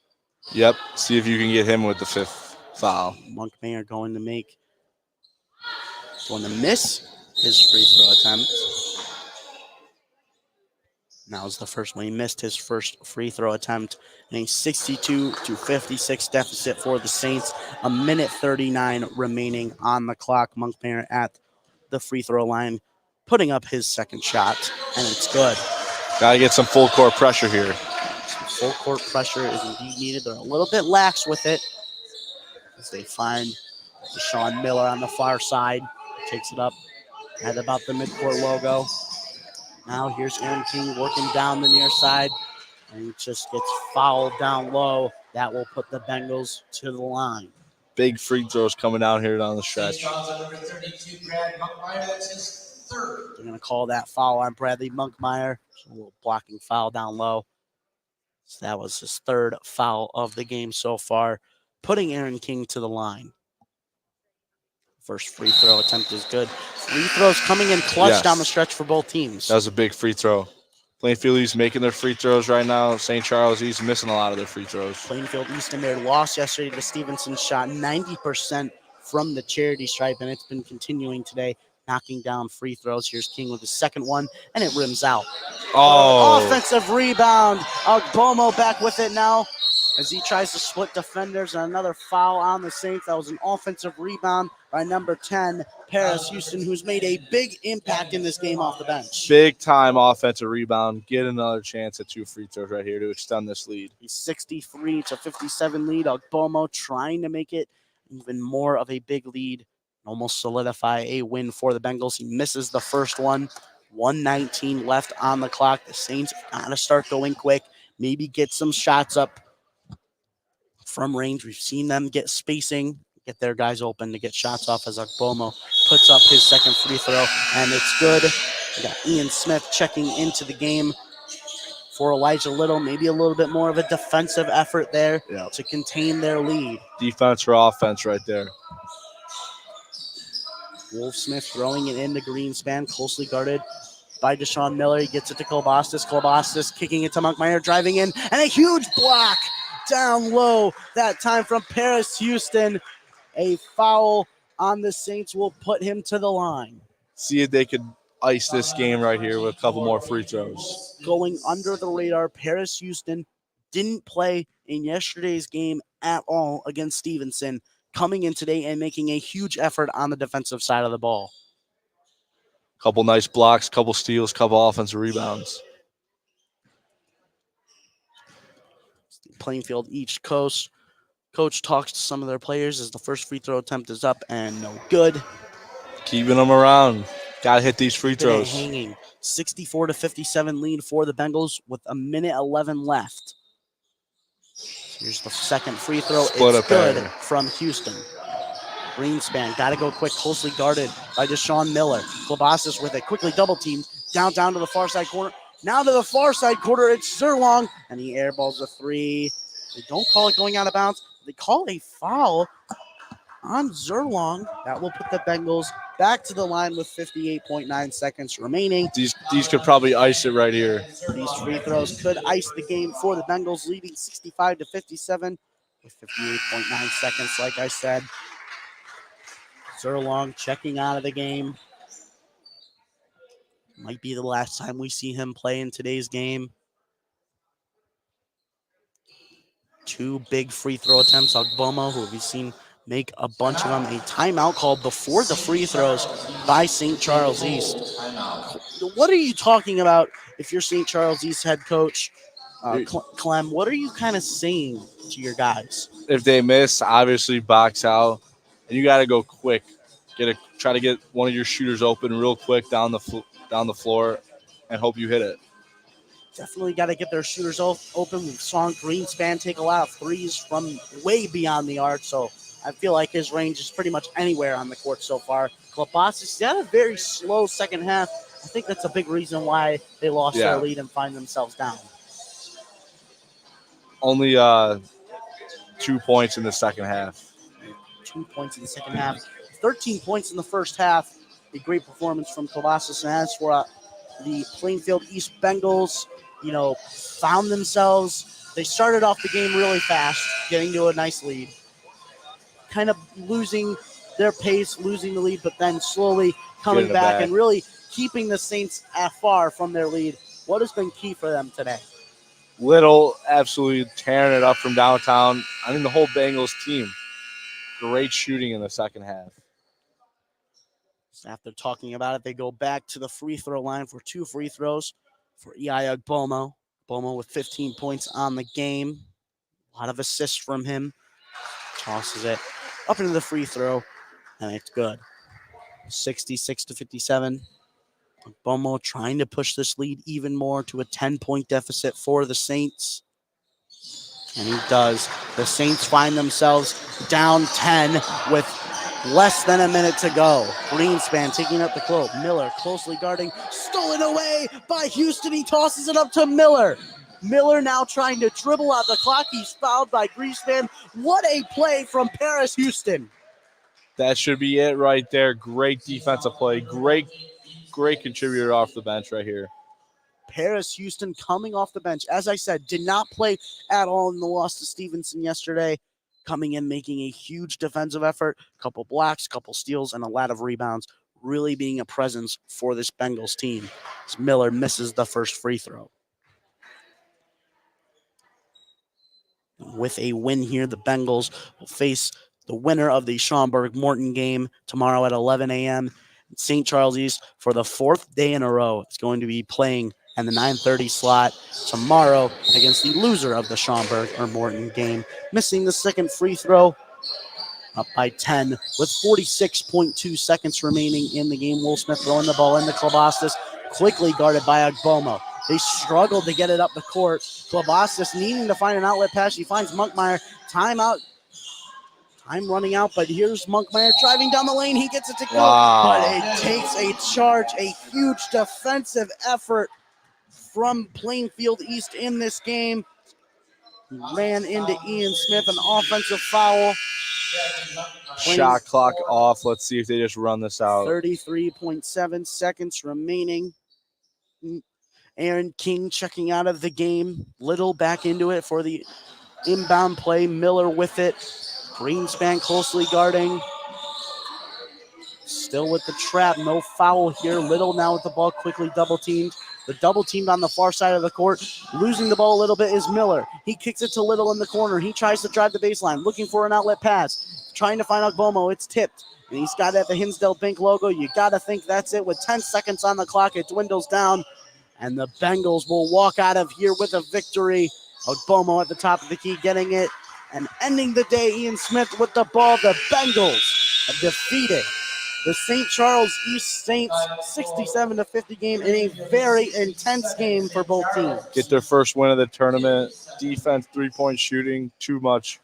Yep. See if you can get him with the 5th foul. Monkmeyer going to miss his free throw attempt. Now is the first one. He missed his first free throw attempt in a 62-56 deficit for the Saints. A minute 39 remaining on the clock. Monkmeyer at the free throw line, putting up his second shot, and it's good. Got to get some full court pressure here. Some full court pressure is indeed needed. They're a little bit lax with it as they find Deshaun Miller on the far side. Takes it up at about the midcourt logo. Now here's Aaron King working down the near side, and he just gets fouled down low. That will put the Bengals to the line. Big free throws coming down here down the stretch. Number 32, Brad Monkmeyer. That's his 3rd. They're going to call that foul on Bradley Monkmeyer. So a little blocking foul down low. So that was his 3rd foul of the game so far, putting Aaron King to the line. First free throw attempt is good. Free throws coming in clutch down the stretch for both teams. That was a big free throw. Plainfield East making their free throws right now. St. Charles East missing a lot of their free throws. Plainfield East in their loss yesterday to Stevenson shot 90% from the charity stripe, and it's been continuing today, knocking down free throws. Here's King with his second one, and it rims out. Oh. Offensive rebound. Agbomo back with it now as he tries to split defenders, and another foul on the Saints. That was an offensive rebound by number 10, Paris Houston, who's made a big impact in this game off the bench. Big time offensive rebound. Get another chance at 2 free throws right here to extend this lead. He's 63-57 lead. Agbomo trying to make it even more of a big lead, almost solidify a win for the Bengals. He misses the first one. 1:19 left on the clock. The Saints got to start going quick, maybe get some shots up from range. We've seen them get spacing, get their guys open to get shots off as Agbomo puts up his second free throw, and it's good. We got Ian Smith checking into the game for Elijah Little. Maybe a little bit more of a defensive effort there to contain their lead. Defense or offense right there. Wolf Smith throwing it into Greenspan, closely guarded by Deshaun Miller. He gets it to Klobostis. Klobostis kicking it to Monkmeyer, driving in, and a huge block down low. That time from Paris Houston. A foul on the Saints will put him to the line. See if they could ice this game right here with a couple more free throws. Going under the radar, Paris Houston didn't play in yesterday's game at all against Stevenson, coming in today and making a huge effort on the defensive side of the ball. Couple nice blocks, couple steals, couple offensive rebounds. Plainfield East Coast coach talks to some of their players as the first free throw attempt is up and no good. Keeping them around. Got to hit these free throws. Hanging. 64-57 lead for the Bengals with a minute 11 left. Here's the second free throw. Split it's good there from Houston. Greenspan got to go quick, closely guarded by Deshaun Miller. Klobostis with it, quickly double teamed, down to the far side corner. Now to the far side corner, it's Zerlong, and he airballs a three. They don't call it going out of bounds. They call a foul on Zerlong. That will put the Bengals back to the line with 58.9 seconds remaining. These could probably ice it right here. These free throws could ice the game for the Bengals, leading 65-57 with 58.9 seconds, like I said. Zerlong checking out of the game. Might be the last time we see him play in today's game. 2 big free throw attempts. Agbomo, who we've seen make a bunch of them. A timeout called before the free throws by St. Charles East. What are you talking about if you're St. Charles East head coach, Clem? What are you kind of saying to your guys? If they miss, obviously box out. And you got to go quick. Try to get one of your shooters open real quick down the floor and hope you hit it. Definitely got to get their shooters open. We saw Greenspan take a lot of threes from way beyond the arc, so I feel like his range is pretty much anywhere on the court so far. Klobostis had a very slow second half. I think that's a big reason why they lost their lead and find themselves down. Only 2 points in the second half. 2 points in the second half, 13 points in the first half. A great performance from Colossus. And as for the Plainfield East Bengals, found themselves. They started off the game really fast, getting to a nice lead, kind of losing their pace, losing the lead, but then slowly coming back and really keeping the Saints far from their lead. What has been key for them today? Little absolutely tearing it up from downtown. I mean, the whole Bengals team. Great shooting in the second half. So after talking about it, they go back to the free throw line for 2 free throws for Ei Bomo. Bomo with 15 points on the game. A lot of assists from him. Tosses it up into the free throw, and it's good. 66-57. Bomo trying to push this lead even more to a 10-point deficit for the Saints. And he does. The Saints find themselves down 10 with less than a minute to go. Greenspan taking up the cloak. Miller closely guarding. Stolen away by Houston. He tosses it up to Miller. Miller now trying to dribble out the clock. He's fouled by Greenspan. What a play from Paris Houston. That should be it right there. Great defensive play. Great contributor off the bench right here. Paris Houston coming off the bench. As I said, did not play at all in the loss to Stevenson yesterday. Coming in, making a huge defensive effort. A couple blocks, couple steals, and a lot of rebounds. Really being a presence for this Bengals team. As Miller misses the first free throw. With a win here, the Bengals will face the winner of the Schaumburg-Morton game tomorrow at 11 a.m. St. Charles East for the 4th day in a row. It's going to be playing in the 9:30 slot tomorrow against the loser of the Schaumburg or Morton game. Missing the second free throw, up by 10 with 46.2 seconds remaining in the game. Will Smith throwing the ball into Klobostis, quickly guarded by Agbomo. They struggled to get it up the court. Klobostis needing to find an outlet pass. He finds Monkmeyer. Timeout. Time running out, but here's Monkmeyer driving down the lane. He gets it to go, but it takes a charge, a huge defensive effort from Plainfield East in this game. Ran into Ian Smith, an offensive foul. Shot clock off. Let's see if they just run this out. 33.7 seconds remaining. Aaron King checking out of the game. Little back into it for the inbound play. Miller with it. Greenspan closely guarding. Still with the trap. No foul here. Little now with the ball, quickly double teamed. The double teamed on the far side of the court. Losing the ball a little bit is Miller. He kicks it to Little in the corner. He tries to drive the baseline, looking for an outlet pass. Trying to find Agbomo. It's tipped. And he's got it at the Hinsdale Bank logo. You got to think that's it. With 10 seconds on the clock, it dwindles down. And the Bengals will walk out of here with a victory. Agbomo at the top of the key getting it. And ending the day, Ian Smith with the ball. The Bengals have defeated the St. Charles East Saints 67-50 game in a very intense game for both teams. Get their first win of the tournament. Defense, 3-point shooting, too much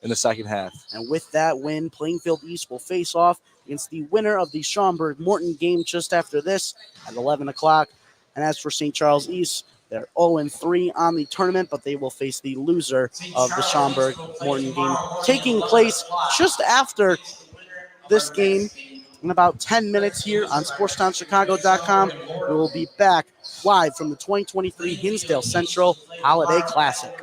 in the second half. And with that win, Plainfield East will face off against the winner of the Schaumburg-Morton game just after this at 11 o'clock. And as for St. Charles East, they're 0-3 on the tournament, but they will face the loser of the Schaumburg-Morton game, taking place just after this game in about 10 minutes here on SportsTownChicago.com. We will be back live from the 2023 Hinsdale Central Holiday Classic.